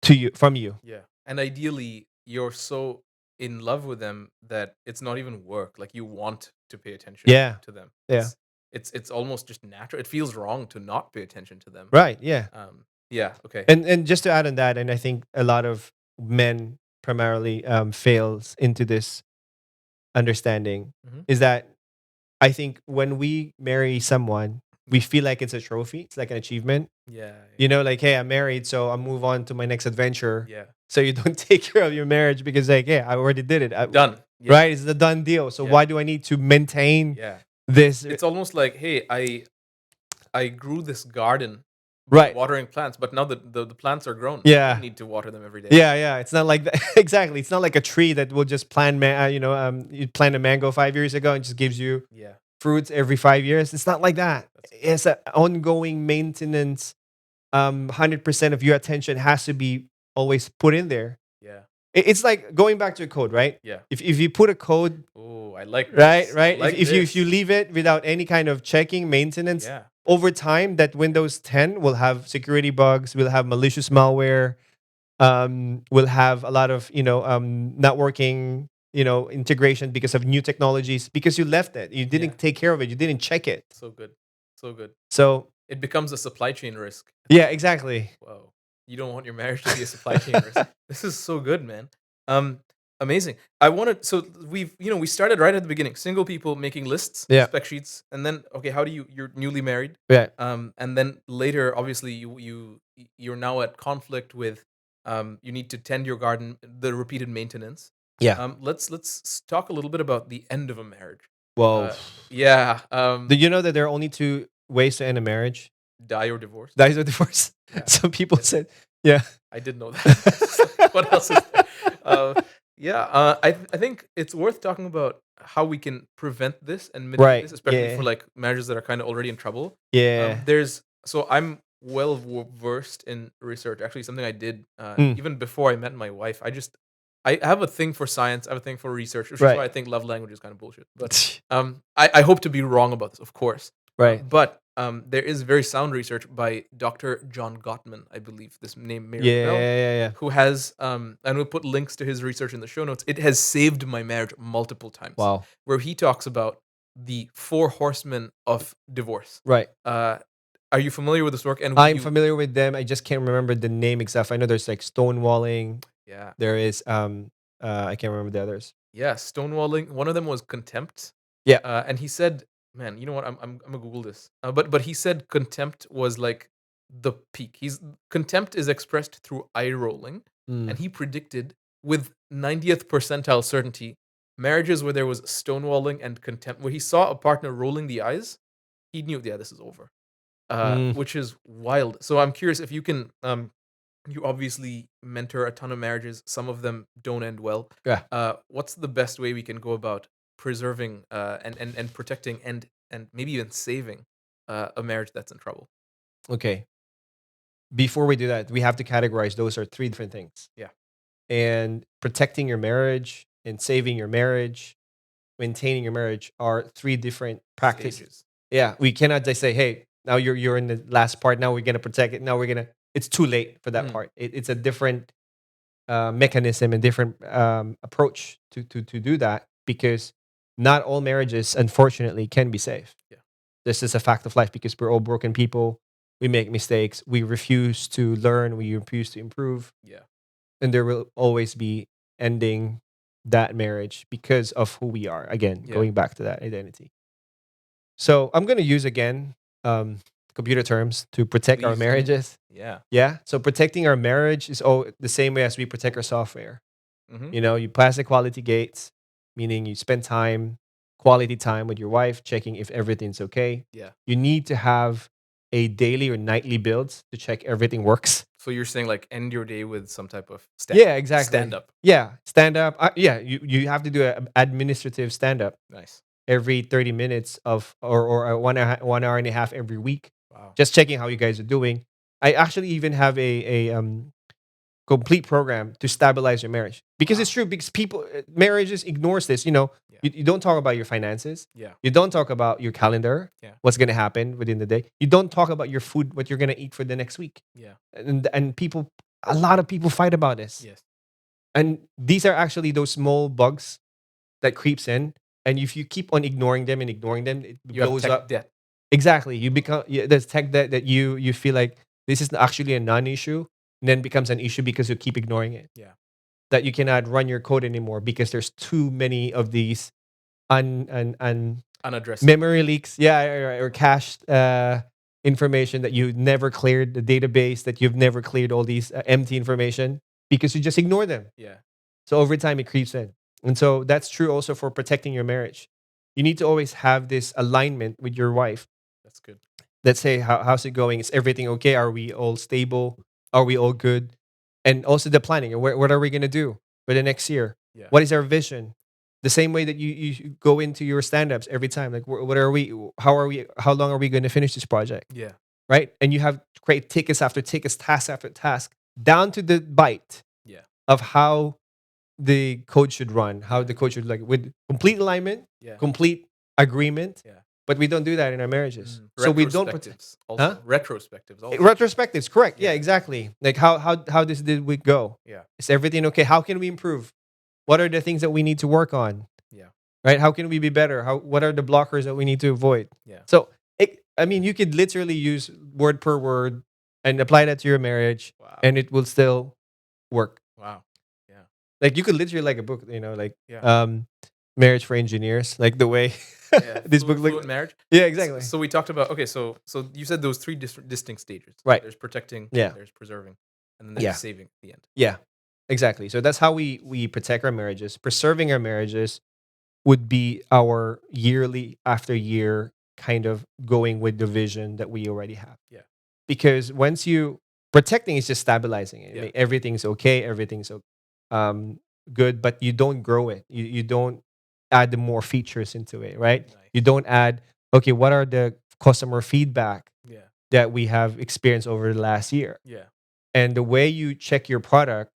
to you from you. Yeah. And ideally, you're so in love with them that it's not even work. Like, you want to pay attention to them. Yeah. It's almost just natural. It feels wrong to not pay attention to them. Right. Yeah. Yeah. Okay. And just to add on that, and I think a lot of men primarily fails into this understanding is that I think when we marry someone, we feel like it's a trophy. It's like an achievement. Yeah. Like, hey, I'm married, so I'll move on to my next adventure. Yeah. So you don't take care of your marriage because, like, yeah, I already did it. Done. Yeah. Right? It's the done deal. So why do I need to maintain this? It's almost like, hey, I grew this garden, watering plants, but now the plants are grown. Yeah. I need to water them every day. Yeah. It's not like that. Exactly. It's not like a tree that will just plant, you plant a mango 5 years ago and just gives you fruits every 5 years. It's not like that. It's an ongoing maintenance. 100% of your attention has to be always put in there. Yeah. It's like going back to a code, right? Yeah. If you put a code, oh, I like right, this. right. Like If you leave it without any kind of checking maintenance, yeah, over time, that Windows 10 will have security bugs, will have malicious malware, will have a lot of networking, integration because of new technologies, because you left it, you didn't take care of it, you didn't check it. so good, so good. So it becomes a supply chain risk. Yeah, exactly. Whoa, you don't want your marriage to be a supply chain risk. This is so good, man. Amazing. I wanted, so we started right at the beginning, single people making lists, spec sheets, and then okay, how do you're newly married, and then later, obviously, you're now at conflict with, you need to tend your garden, the repeated maintenance. Let's talk a little bit about the end of a marriage. Well, yeah. Do you know that there are only two ways to end a marriage? Die or divorce. Die or divorce. Yeah. Some people said, yeah. I did know that. What else is there? I think it's worth talking about how we can prevent this and mitigate this, especially for like marriages that are kind of already in trouble. Yeah. So I'm well versed in research. Actually, something I did even before I met my wife. I have a thing for science. I have a thing for research, which is why I think love language is kind of bullshit. But I hope to be wrong about this, of course. Right. But there is very sound research by Dr. John Gottman, I believe this name may ring a bell, who has, and we'll put links to his research in the show notes. It has saved my marriage multiple times. Wow. Where he talks about the 4 horsemen of divorce. Right. Are you familiar with this work? And I'm familiar with them. I just can't remember the name exactly. I know there's like stonewalling. Yeah. There is I can't remember the others. Yeah, stonewalling. One of them was contempt. Yeah. And he said, man, you know what? I'm gonna Google this. But he said contempt was like the peak. Contempt is expressed through eye rolling, and he predicted with 90th percentile certainty marriages where there was stonewalling and contempt, where he saw a partner rolling the eyes, he knew, yeah, this is over. Which is wild. So I'm curious if you can. You obviously mentor a ton of marriages. Some of them don't end well. Yeah. What's the best way we can go about preserving and protecting and maybe even saving a marriage that's in trouble? Okay. Before we do that, we have to categorize those are 3 different things. Yeah. And protecting your marriage and saving your marriage, maintaining your marriage are 3 different practices. Yeah. We cannot just say, hey, now you're in the last part. Now we're gonna protect it. Now it's too late for that part. It's a different mechanism and different approach to do that, because not all marriages, unfortunately, can be saved. Yeah. This is a fact of life, because we're all broken people. We make mistakes. We refuse to learn. We refuse to improve. Yeah. And there will always be ending that marriage because of who we are. Again, going back to that identity. So I'm going to use again computer terms to protect our marriages. Yeah. Yeah. So protecting our marriage is the same way as we protect our software. Mm-hmm. You pass the quality gates, meaning you spend quality time with your wife, checking if everything's okay. Yeah. You need to have a daily or nightly builds to check everything works. So you're saying like end your day with some type of stand up. Yeah, exactly. Stand up. Yeah, stand up. You have to do an administrative stand up. Nice. Every 30 minutes or 1 hour and a half every week. Wow. Just checking how you guys are doing. I actually even have a complete program to stabilize your marriage, because it's true, because marriages ignores this. You don't talk about your finances. Yeah. You don't talk about your calendar. Yeah. What's going to happen within the day. You don't talk about your food, what you're going to eat for the next week. Yeah. And a lot of people fight about this. Yes. And these are actually those small bugs that creeps in, and if you keep on ignoring them, it blows up. Debt. Exactly. You become there's tech debt that you feel like this is actually a non-issue, and then becomes an issue because you keep ignoring it. Yeah. That you cannot run your code anymore because there's too many of these unaddressed memory leaks. Yeah, or cached information that you never cleared the database, that you've never cleared all these empty information because you just ignore them. Yeah. So over time it creeps in. And so that's true also for protecting your marriage. You need to always have this alignment with your wife. That's good. Let's say, how's it going? Is everything okay? Are we all stable? Are we all good? And also the planning. What are we going to do for the next year? Yeah. What is our vision? The same way that you go into your stand-ups every time. Like, what are we? How are we? How long are we going to finish this project? Yeah. Right. And you have to create tickets after tickets, task after task, down to the bite. Yeah. Of how the code should run, how the code should, like, with complete alignment, complete agreement. Yeah. But we don't do that in our marriages. So we don't retrospectives. Also. Retrospectives. Also. Retrospectives, correct. Yeah, exactly. Like how did we go? Yeah. Is everything okay? How can we improve? What are the things that we need to work on? Yeah. Right? How can we be better? What are the blockers that we need to avoid? Yeah. So you could literally use word per word and apply that to your marriage, and it will still work. Wow. Yeah. Like, you could literally, like, a book, Marriage for Engineers, like the way this book looks. Marriage. Yeah, exactly. So we talked about, so you said those three distinct stages. Right. There's protecting, there's preserving, and then there's saving at the end. Yeah. Exactly. So that's how we protect our marriages. Preserving our marriages would be our yearly after year kind of going with the vision that we already have. Yeah. Because once you protecting is just stabilizing it. Like, everything's okay, everything's good, but you don't grow it. You don't add more features into it, right? Nice. You don't add, okay, what are the customer feedback that we have experienced over the last year? Yeah. And the way you check your product,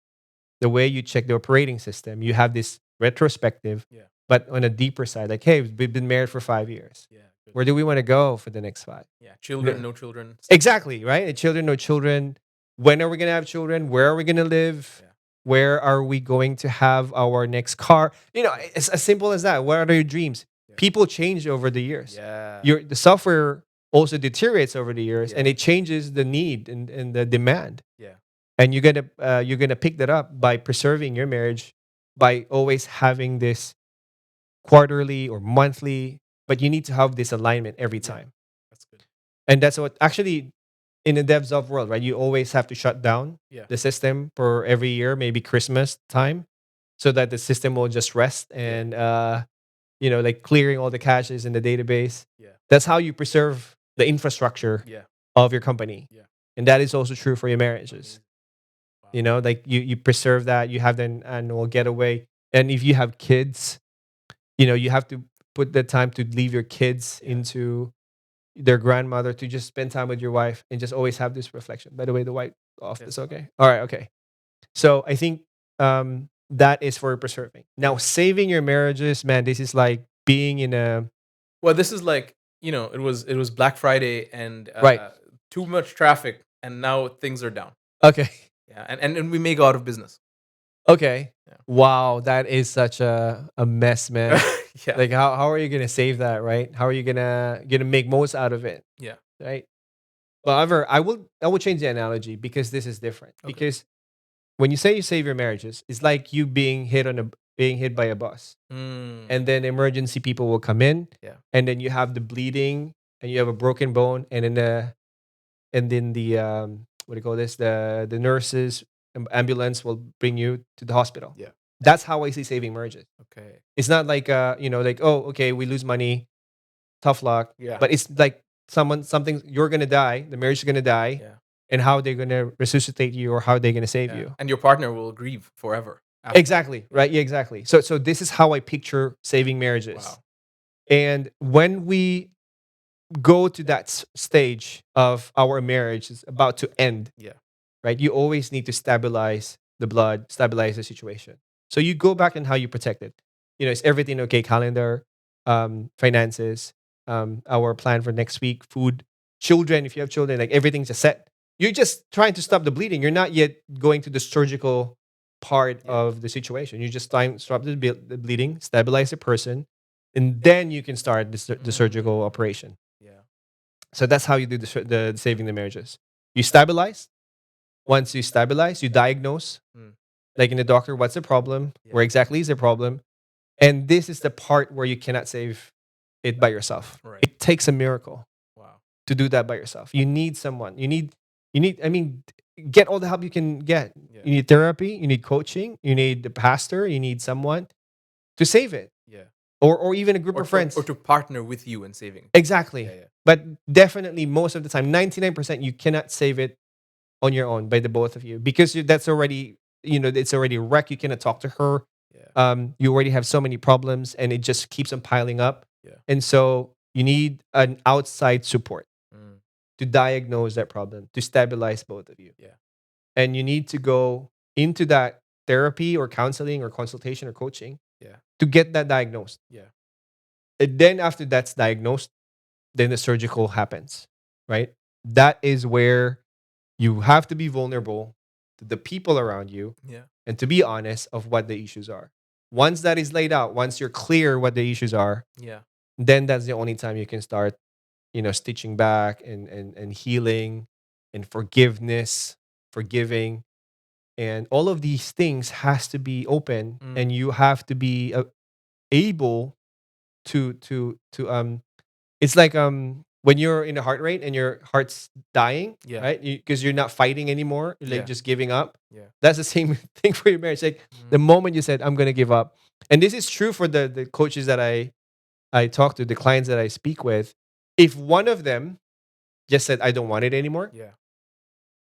the way you check the operating system, you have this retrospective, but on a deeper side, like, hey, we've been married for 5 years. Yeah. Where do we want to go for the next 5? Yeah. Children, no children. Exactly, right? Children, no children. When are we going to have children? Where are we going to live? Yeah. Where are we going to have our next car? It's as simple as that. What are your dreams? Yeah. People change over the years. Yeah. The software also deteriorates over the years, and it changes the need and the demand. Yeah. And you're gonna pick that up by preserving your marriage, by always having this quarterly or monthly, but you need to have this alignment every time. That's good. And that's what actually, in the DevSoft world, right? You always have to shut down the system for every year, maybe Christmas time, so that the system will just rest and like clearing all the caches in the database. Yeah. That's how you preserve the infrastructure of your company. Yeah. And that is also true for your marriages. Wow. Like you preserve that, you have an annual getaway. And if you have kids, you have to put the time to leave your kids into their grandmother, to just spend time with your wife and just always have this reflection. By the way, the white off is okay. All right, okay. So I think that is for preserving. Now, saving your marriages, man, this is like being in a... Well, this is like, it was Black Friday and too much traffic, and now things are down. Okay. Yeah, and we may go out of business. Okay. Yeah. Wow, that is such a mess, man. Yeah. Like, how are you gonna save that, right? How are you gonna make most out of it? Yeah. Right. However, I will change the analogy, because this is different. Okay. Because when you say you save your marriages, it's like you being hit by a bus, and then emergency people will come in, and then you have the bleeding, and you have a broken bone, and then the what do you call this? The nurses, ambulance will bring you to the hospital. Yeah. That's how I see saving marriages. Okay. It's not like like, oh, okay, we lose money, tough luck. Yeah. But it's like something, you're gonna die, the marriage is gonna die, and how they're gonna resuscitate you, or how they're gonna save you. And your partner will grieve forever. Exactly. Right. Yeah, exactly. So this is how I picture saving marriages. Wow. And when we go to that stage of our marriage is about to end, right? You always need to stabilize the blood, stabilize the situation. So you go back and how you protect it. Is everything okay? Calendar, finances, our plan for next week, food, children. If you have children, like, everything's just set. You're just trying to stop the bleeding. You're not yet going to the surgical part of the situation. You just trying to stop the bleeding, stabilize the person, and then you can start the surgical operation. So that's how you do the saving the marriages. You stabilize. Once you stabilize, you diagnose. Like in the doctor, what's the problem? Where exactly is the problem? And this is the part where you cannot save it by yourself. Right. It takes a miracle to do that by yourself. You need someone. You need, get all the help you can get. Yeah. You need therapy. You need coaching. You need the pastor. You need someone to save it. Yeah. Or even a group of friends. Or to partner with you in saving. Exactly. Yeah. But definitely, most of the time, 99%, you cannot save it on your own by the both of you, because that's already, it's already wrecked. You cannot talk to her. You already have so many problems, and it just keeps on piling up. Yeah. And so you need an outside support to diagnose that problem, to stabilize both of you. Yeah. And you need to go into that therapy or counseling or consultation or coaching to get that diagnosed. Yeah. And then after that's diagnosed, then the surgical happens, right? That is where you have to be vulnerable to the people around you and to be honest of what the issues are. Once that is laid out, once you're clear what the issues are, then that's the only time you can start, stitching back and healing and forgiveness, forgiving. And all of these things has to be open, and you have to be able to it's like when you're in a heart rate and your heart's dying, right? Because you're not fighting anymore, you're like just giving up. That's the same thing for your marriage. Like the moment you said, I'm gonna give up. And this is true for the coaches that I talk to, the clients that I speak with. If one of them just said, I don't want it anymore,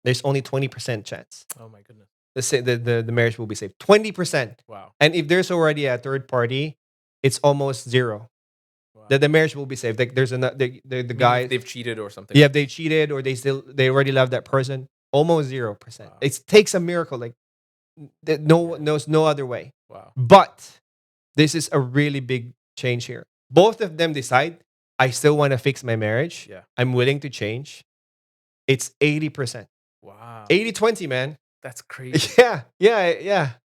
there's only 20% chance. Oh my goodness. The marriage will be saved. 20%. Wow. And if there's already a third party, it's almost zero. Wow. That the marriage will be saved. Like there's the guy, if they've cheated or something. Yeah, if they cheated or they already love that person, almost 0%. Wow. It takes a miracle. Like knows no other way. Wow. But this is a really big change here. Both of them decide, I still want to fix my marriage. Yeah. I'm willing to change. It's 80%. Wow. 80-20, man. That's crazy. Yeah.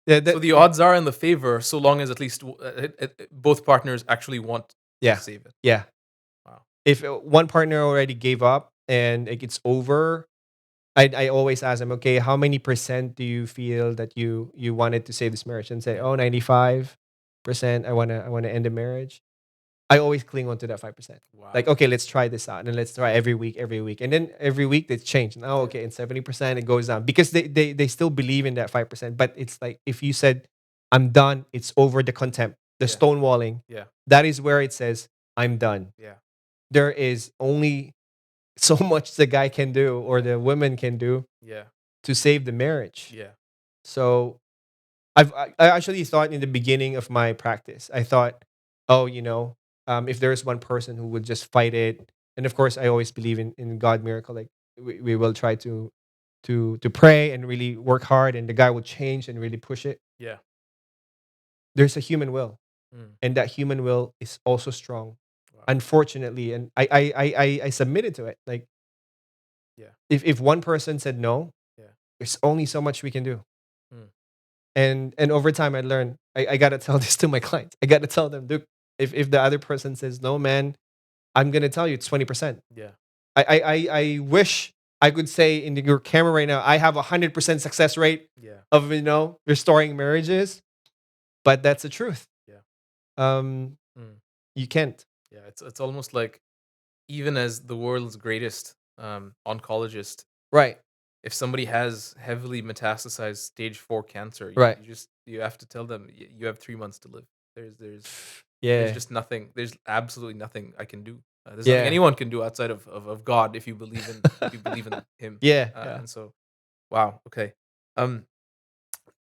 So the odds are in the favor, so long as at least both partners actually want to save it. Yeah. Wow. If one partner already gave up and it's over, I always ask them, okay, how many percent do you feel that you wanted to save this marriage? And say, 95%. I wanna end the marriage. I always cling on to that 5%. Wow. Like, okay, let's try this out, and let's try every week. And then every week they change. Now, okay, and 70% it goes down because they still believe in that 5%. But it's like if you said, I'm done, it's over, the contempt, the stonewalling. Yeah. That is where it says, I'm done. Yeah. There is only so much the guy can do or the woman can do to save the marriage. Yeah. So I actually thought in the beginning of my practice, I thought, if there's one person who would just fight it, and of course I always believe in God miracle, like we will try to pray and really work hard, and the guy will change and really push it. Yeah. There's a human will, and that human will is also strong. Wow. Unfortunately, and I submitted to it. Like, if one person said no, there's only so much we can do. And over time, I learned I gotta tell this to my clients. I gotta tell them, look, if the other person says no, man, I'm gonna tell you it's 20%. Yeah. I wish I could say in your camera right now, I have 100% success rate of restoring marriages, but that's the truth. Yeah. You can't. Yeah, it's almost like even as the world's greatest oncologist, right? If somebody has heavily metastasized stage 4 cancer, you have to tell them you have 3 months to live. There's just nothing. There's absolutely nothing I can do. There's nothing anyone can do outside of God if you believe in Him. And so, wow. Okay.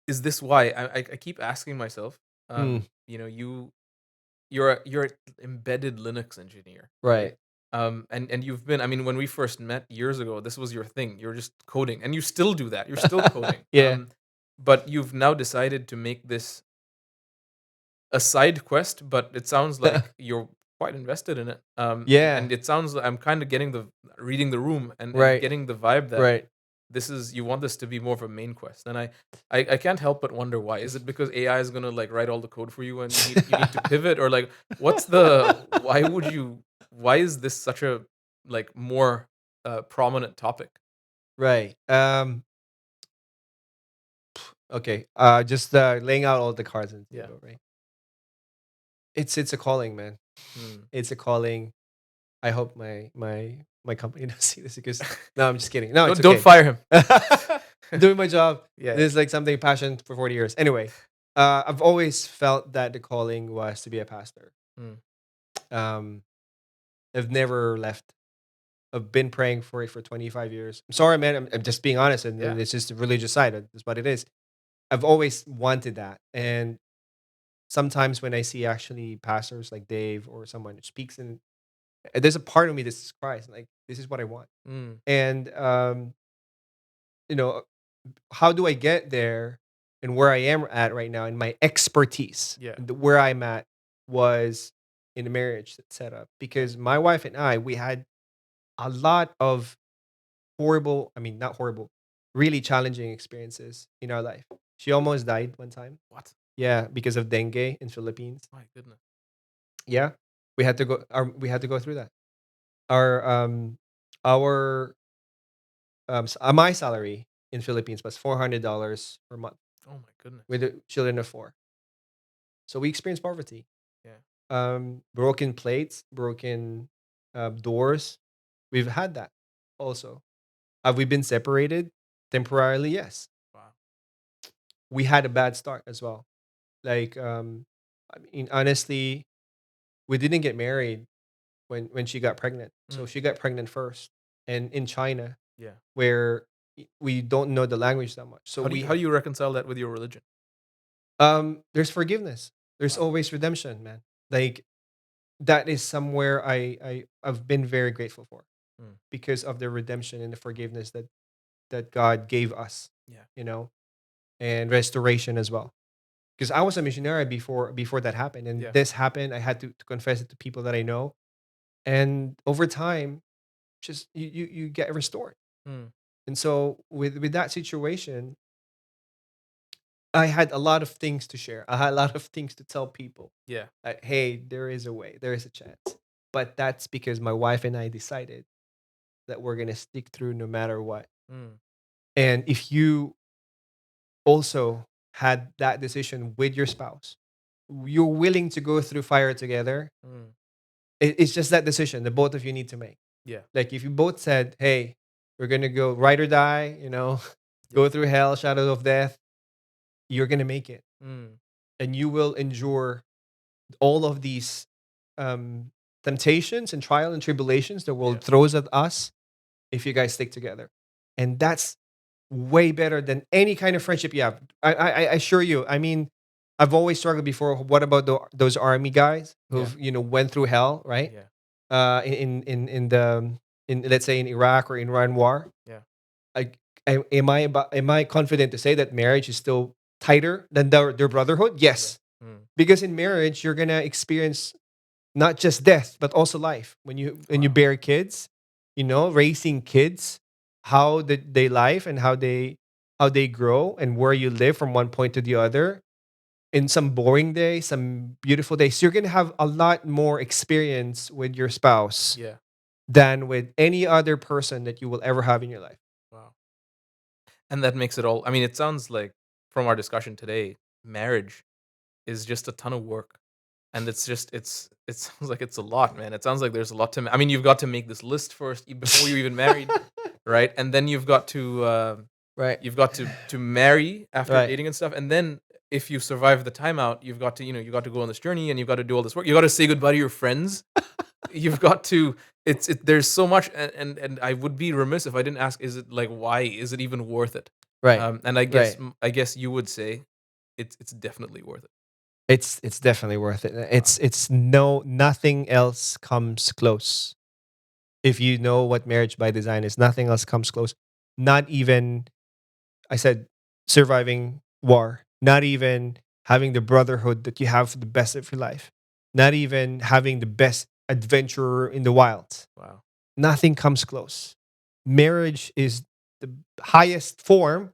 Is this why I keep asking myself? You're an embedded Linux engineer, right? And you've been. I mean, when we first met years ago, this was your thing. You're just coding, and you still do that. You're still coding. But you've now decided to make this a side quest. But it sounds like you're quite invested in it. And it sounds like I'm kind of getting reading the room and getting the vibe that this is, you want this to be more of a main quest. And I can't help but wonder why. Is it because AI is gonna like write all the code for you and you need to pivot, or like why is this such a like more prominent topic? Right. Okay. Just laying out all the cards on the table, right? It's a calling, man. It's a calling. I hope my company doesn't see this because no, I'm just kidding. No, don't fire him. Doing my job. Yeah. This is like something passion for 40 years. Anyway, I've always felt that the calling was to be a pastor. I've never left. I've been praying for it for 25 years. I'm sorry, man. I'm just being honest, and it's just the religious side. That's what it is. I've always wanted that, and sometimes when I see actually pastors like Dave or someone who speaks in, there's a part of me that's Christ, like this is what I want. And you know, how do I get there? And where I am at right now in my expertise, where I'm at was in a marriage that's set up, because my wife and I, we had a lot of horrible, I mean, not horrible, really challenging experiences in our life. She almost died one time. What? Yeah, because of dengue in Philippines. My goodness. Yeah, we had to go. We had to go through that. Our my salary in Philippines was $400 per month. Oh my goodness. With the children of 4, so we experienced poverty. Yeah. Broken plates, broken doors. We've had that also. Have we been separated temporarily? Yes. Wow. We had a bad start as well. Like, I mean, honestly, we didn't get married when she got pregnant. So she got pregnant first, and in China, where we don't know the language that much. So how do you reconcile that with your religion? There's forgiveness. There's always redemption, man. Like, that is somewhere I've been very grateful for, because of the redemption and the forgiveness that God gave us. Yeah. And restoration as well. Because I was a missionary before that happened, and this happened. I had to confess it to people that I know, and over time, just you get restored. And so with that situation, I had a lot of things to share. I had a lot of things to tell people. Yeah. Like, hey, there is a way, there is a chance. But that's because my wife and I decided that we're gonna stick through no matter what. And if you also had that decision with your spouse, you're willing to go through fire together. It's just that decision the both of you need to make. Yeah. Like, if you both said, hey, we're gonna go ride or die, go through hell, shadow of death, you're gonna make it. And you will endure all of these temptations and trial and tribulations the world throws at us if you guys stick together. And that's way better than any kind of friendship you have. I assure you. I mean, I've always struggled before. What about those army guys who've went through hell, right? Yeah. In the let's say in Iraq or Iran war. Yeah. Am I confident to say that marriage is still tighter than their brotherhood? Yes, because in marriage you're gonna experience not just death but also life. When you bear kids, raising kids, how they life and how they grow, and where you live from one point to the other, in some boring days, some beautiful days. You're gonna have a lot more experience with your spouse than with any other person that you will ever have in your life. Wow. And that makes it all, I mean, it sounds like from our discussion today, marriage is just a ton of work. And it sounds like it's a lot, man. It sounds like there's a lot I mean, you've got to make this list first before you're even married, right? And then you've got to Right. you've got to marry after dating and stuff. And then if you survive the timeout, you've got to, you got to go on this journey, and you've got to do all this work. You got to say goodbye to your friends. You've got to, there's so much, and I would be remiss if I didn't ask, is it like, why is it even worth it? Right. And I guess you would say it's definitely worth it. It's definitely worth it. It's nothing else comes close. If you know what marriage by design is, nothing else comes close. Not even, I said, surviving war. Not even having the brotherhood that you have for the best of your life. Not even having the best adventurer in the wild. Wow. Nothing comes close. Marriage is the highest form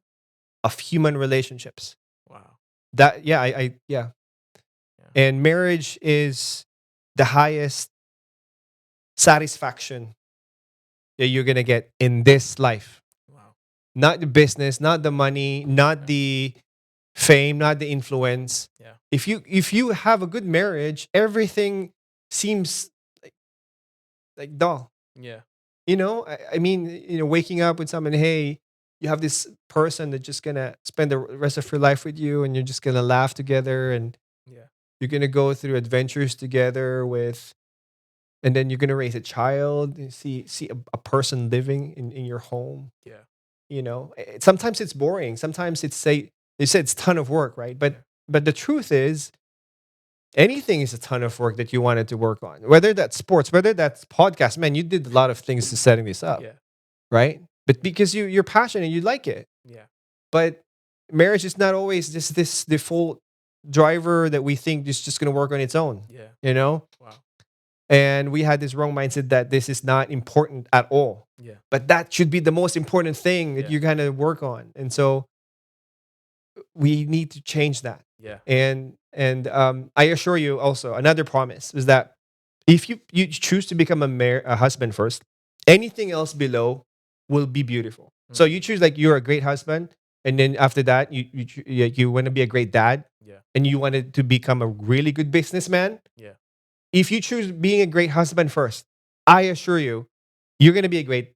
of human relationships. Wow. That yeah. And marriage is the highest satisfaction that you're gonna get in this life. Wow. Not the business, not the money, not the fame, not the influence. Yeah. If you have a good marriage, everything seems like dull. Yeah. I mean, waking up with someone, hey, you have this person that's just gonna spend the rest of your life with you, and you're just gonna laugh together, and you're gonna go through adventures together and then you're gonna raise a child. And see a person living in your home. Yeah. Sometimes it's boring. Sometimes it's you said it's a ton of work, right? But the truth is, anything is a ton of work that you wanted to work on. Whether that's sports, whether that's podcast, man, you did a lot of things to setting this up. Yeah. Right? But because you're passionate, you like it. Yeah. But marriage is not always just this default driver that we think is just going to work on its own. Yeah. You know? Wow. And we had this wrong mindset that this is not important at all. Yeah. But that should be the most important thing that Yeah. you're going to work on. And so we need to change that. Yeah. And I assure you also, another promise is that if you choose to become a husband first, anything else below will be beautiful. So you choose like you're a great husband, and then after that you want to be a great dad, and you wanted to become a really good businessman. Yeah. If you choose being a great husband first, I assure you, you're going to be a great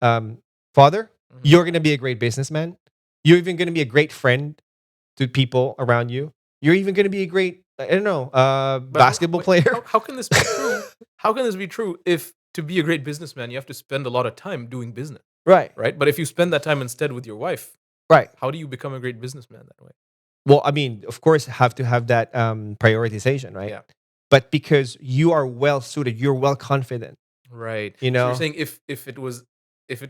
father. Mhm. You're going to be a great businessman. You're even going to be a great friend to people around you. You're even going to be a great, I don't know, basketball player. How can this be true? How can this be true if to be a great businessman you have to spend a lot of time doing business, Right. right? But if you spend that time instead with your wife, Right. how do you become a great businessman that way? Well, I mean, of course, have to have that prioritization, right? Yeah. But because you are well suited, you're well confident. Right. You So know? you're saying if it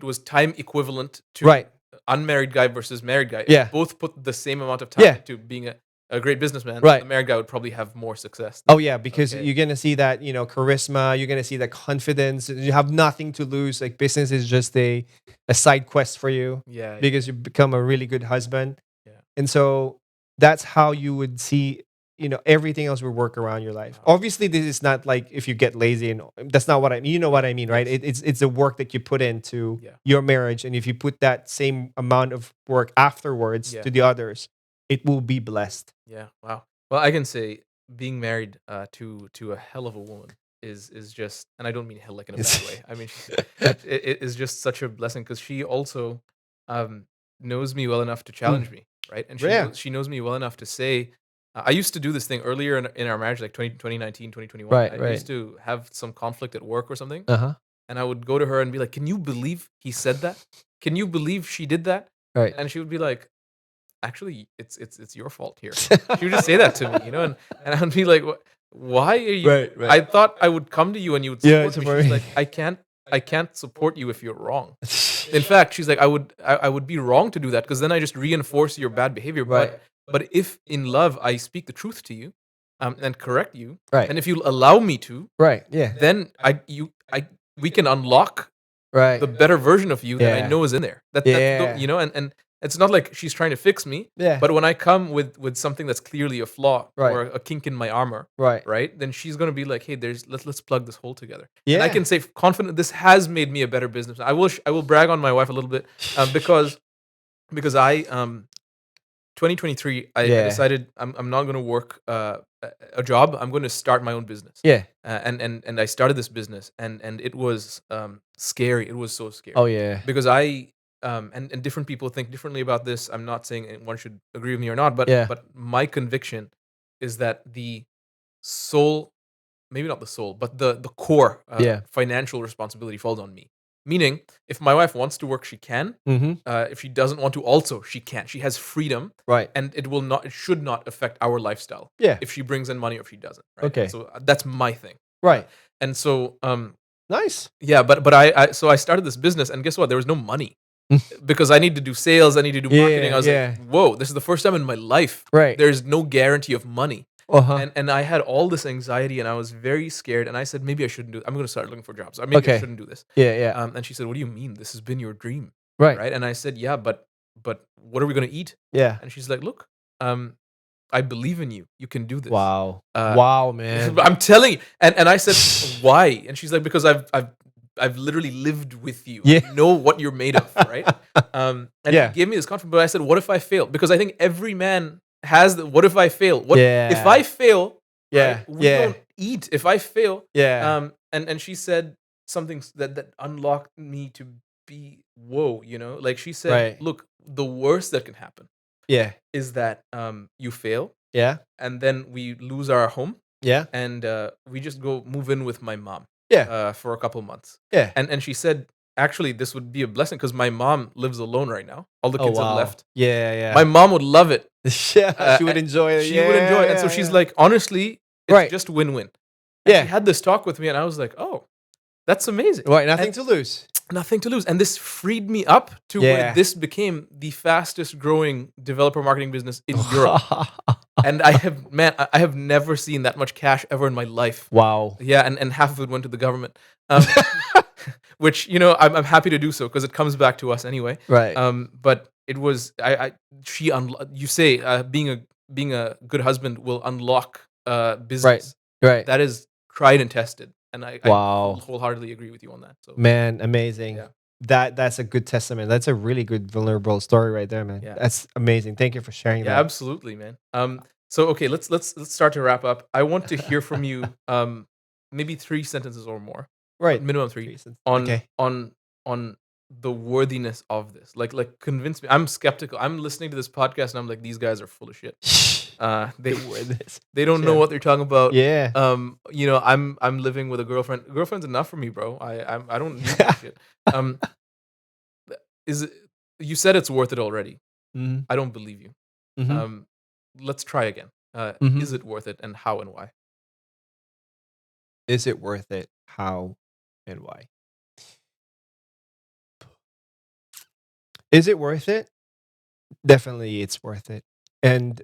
was time equivalent to Right. unmarried guy versus married guy, Yeah. if both put the same amount of time Yeah. to being a great businessman, Right. the married guy would probably have more success. Oh yeah, because Okay. you're gonna see that, you know, charisma. You're gonna see that confidence. You have nothing to lose. Like business is just a side quest for you Yeah. because you become a really good husband. Yeah. And so that's how you would see, you know, everything else will work around your life. Wow. Obviously, this is not like if you get lazy, and that's not what I mean. You know what I mean, right? Yes. It's the work that you put into Yeah. your marriage, and if you put that same amount of work afterwards Yeah. to the others, it will be blessed. Yeah. Wow. Well, I can say being married to a hell of a woman is just, and I don't mean hell like in a bad way. I mean, it is just such a blessing because she also knows me well enough to challenge me, right? And Yeah. she knows me well enough to say, I used to do this thing earlier in our marriage, like 2019, 2021. Right, I right. used to have some conflict at work or something. Uh-huh. And I would go to her and be like, "Can you believe he said that? Can you believe she did that?" Right. And she would be like, "Actually, it's your fault here." She would just say that to me, you know, and I'd be like, "Why are you?" Right, right. I thought I would come to you and you would Yeah, support me. support She's me. like, I can't support you if you're wrong. In fact, she's like, I would be wrong to do that because then I just reinforce your bad behavior. Right. But if in love I speak the truth to you, and correct you, Right. and if you allow me to, Right. Yeah. then we can unlock Right. the better version of you that Yeah. I know is in there. Yeah. You know, and it's not like she's trying to fix me. Yeah. But when I come with something that's clearly a flaw Right. or a kink in my armor, Right. right? Then she's gonna be like, "Hey, let's plug this hole together." Yeah. And I can say confident this has made me a better businessman. I will brag on my wife a little bit because I 2023 I Yeah. decided I'm not gonna work a job. I'm going to start my own business. Yeah. And I started this business and it was scary. It was so scary. Oh yeah. Because I and different people think differently about this. I'm not saying one should agree with me or not, but Yeah. my conviction is that the sole, maybe not the sole, but the core Yeah. financial responsibility falls on me. Meaning, if my wife wants to work, she can. Mm-hmm. If she doesn't want to, also she can. She has freedom, Right. and it should not affect our lifestyle. Yeah. If she brings in money or if she doesn't. Right? Okay. So that's my thing. Right. And so Nice. yeah, but I started this business, and guess what? There was no money because I need to do sales, I need to do marketing. I was like, whoa, this is the first time in my life. Right. There's no guarantee of money. Uh-huh. And I had all this anxiety, and I was very scared. And I said, maybe I shouldn't do it. I'm going to start looking for jobs. Maybe I Okay. shouldn't do this. Yeah. And she said, what do you mean? This has been your dream, Right. right? And I said, yeah, but what are we going to eat? Yeah. And she's like, look, I believe in you. You can do this. Wow. Wow, man. I'm telling you. And I said, why? And she's like, because I've literally lived with you. Yeah. I know what you're made of, right? And Yeah. she gave me this confidence. But I said, what if I fail? Because I think every man has the what if I fail? What Yeah. if I fail? Yeah. Right, we Yeah. don't eat if I fail. Yeah. And she said something that unlocked me to be whoa, you know? Like she said, Right. look, the worst that can happen Yeah. is that you fail Yeah. and then we lose our home Yeah. and we just go move in with my mom Yeah. for a couple months. Yeah. And she said, actually, this would be a blessing because my mom lives alone right now. All the Oh, kids have wow. left. Yeah. My mom would love it. Yeah. She would enjoy it. She would enjoy it. And so she's like, honestly, It's just win-win. And Yeah. she had this talk with me, and I was like, oh, that's amazing. Right, nothing to lose. Nothing to lose. And this freed me up to where this became the fastest growing developer marketing business in Europe. And I have never seen that much cash ever in my life. Wow. Yeah, and half of it went to the government. Which, I'm happy to do so because it comes back to us anyway. Right. But it was you say being a good husband will unlock business. Right. That is tried and tested. And I Wow. wholeheartedly agree with you on that. So Man, amazing. Yeah. That's a good testament. That's a really good vulnerable story right there, man. Yeah. That's amazing. Thank you for sharing yeah, that. absolutely, man. So okay, let's start to wrap up. I want to hear from you, maybe 3 sentences or more, Right. minimum 3, Reasons. on Okay. on the worthiness of this. Like convince me. I'm skeptical. I'm listening to this podcast and I'm like, these guys are full of shit. They don't know what they're talking about. Yeah. I'm living with a girlfriend. Girlfriend's enough for me, bro. I don't need that shit. You said it's worth it already. Mhm. I don't believe you. Mhm. Let's try again. Mhm. Is it worth it, and how and why? Is it worth it? How and why? Is it worth it? Definitely it's worth it. And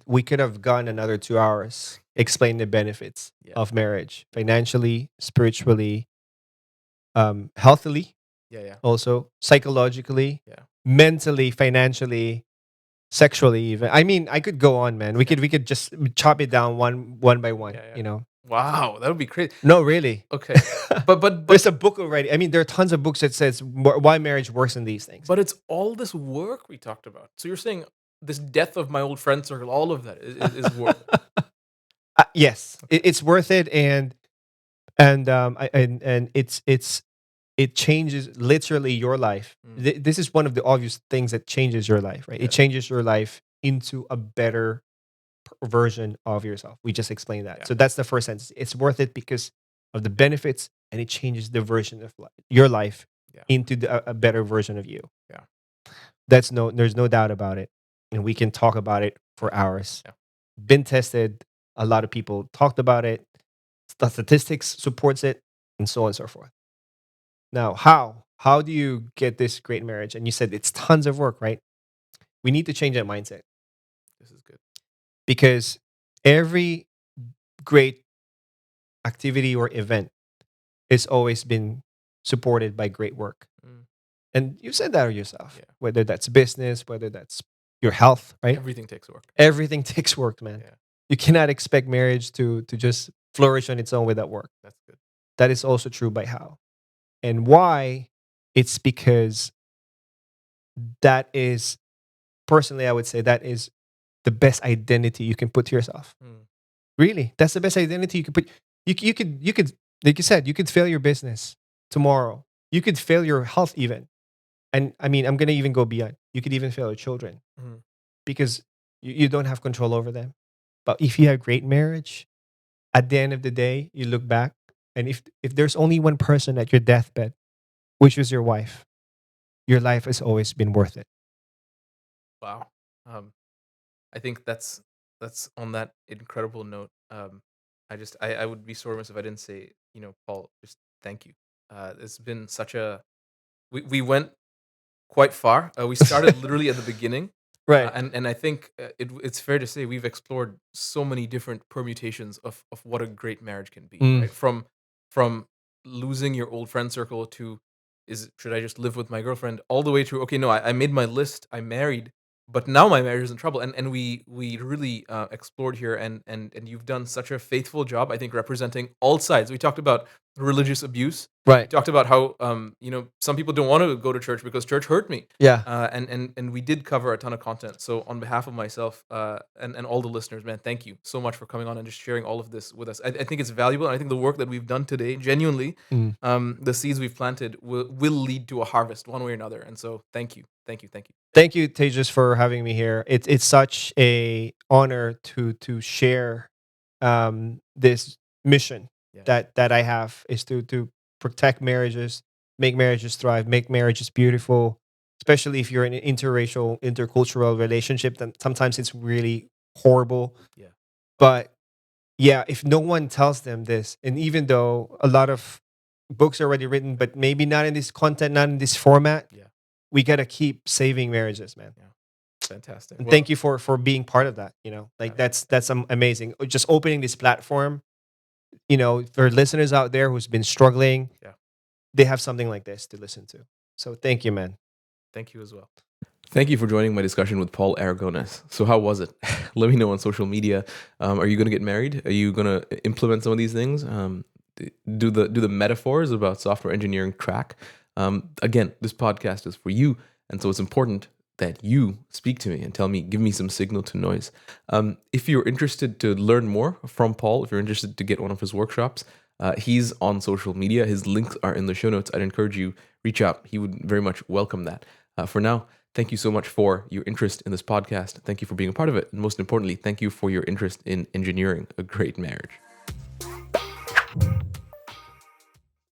we could have gone another 2 hours explaining the benefits Yeah. of marriage, financially, spiritually, healthily, Yeah. also psychologically, Yeah. mentally, financially, sexually even. I mean, I could go on, man. We could just chop it down one by one, Yeah. Wow, that would be crazy. No, really. Okay. But There's a book already. I mean, there are tons of books that says why marriage works in these things. But it's all this work we talked about. So you're saying this death of my old friend circle, all of that is worth it. Yes, it's worth it, and it changes literally your life. This is one of the obvious things that changes your life, right? Yeah. It changes your life into a better version of yourself. We just explained that. Yeah. So that's the first sentence. It's worth it because of the benefits, and it changes the version of your life into a better version of you. Yeah. There's no doubt about it, and we can talk about it for hours. Yeah. Been tested. A lot of people talked about it. The statistics supports it, and so on and so forth. Now, how do you get this great marriage? And you said it's tons of work, right? We need to change that mindset. This is good. Because every great activity or event has always been supported by great work. And you said that yourself, whether that's business, whether that's your health, right? Everything takes work. Everything takes work, man. Yeah. You cannot expect marriage to just flourish on its own without work. That's good. That is also true by how. And why? It's because that is, personally, I would say that is the best identity you can put to yourself. Really, that's the best identity you can put. You could, like you said, you could fail your business tomorrow. You could fail your health even. And I mean, I'm gonna even go beyond. You could even fail your children because you don't have control over them. But if you have great marriage, at the end of the day, you look back, and if there's only one person at your deathbed, which was your wife, your life has always been worth it. Wow. I think that's on that incredible note. I would be so remiss if I didn't say, Paul, just thank you. It's been such a we went quite far. We started literally at the beginning, Right. And I think it's fair to say we've explored so many different permutations of what a great marriage can be. Right? From losing your old friend circle to should I just live with my girlfriend, all the way to okay, no, I made my list, I married, but now my marriage is in trouble. And we really explored here, and you've done such a faithful job, I think, representing all sides. We talked about religious abuse. Right. We talked about how some people don't want to go to church because church hurt me. Yeah. And we did cover a ton of content. So on behalf of myself and all the listeners, man, thank you so much for coming on and just sharing all of this with us. I think it's valuable, and I think the work that we've done today, genuinely, the seeds we've planted will lead to a harvest one way or another. And so thank you. Thank you, Tejas, for having me here. It's such a honor to share this mission that I have, is to protect marriages, make marriages thrive, make marriages beautiful. Especially if you're in an interracial, intercultural relationship, then sometimes it's really horrible. Yeah. But yeah, if no one tells them this, and even though a lot of books are already written, but maybe not in this content, not in this format, we got to keep saving marriages, man. Yeah. Fantastic. And thank you for being part of that. Like that's amazing. Just opening this platform, for listeners out there who's been struggling, they have something like this to listen to. So thank you, man. Thank you as well. Thank you for joining my discussion with Paul Aragones. So how was it? Let me know on social media. Are you going to get married? Are you going to implement some of these things? Do the metaphors about software engineering track? Again, this podcast is for you, and so it's important that you speak to me and tell me, give me some signal to noise. If you're interested to learn more from Paul, if you're interested to get one of his workshops, he's on social media. His links are in the show notes. I'd encourage you, reach out. He would very much welcome that. For now, thank you so much for your interest in this podcast. Thank you for being a part of it. And most importantly, thank you for your interest in engineering a great marriage.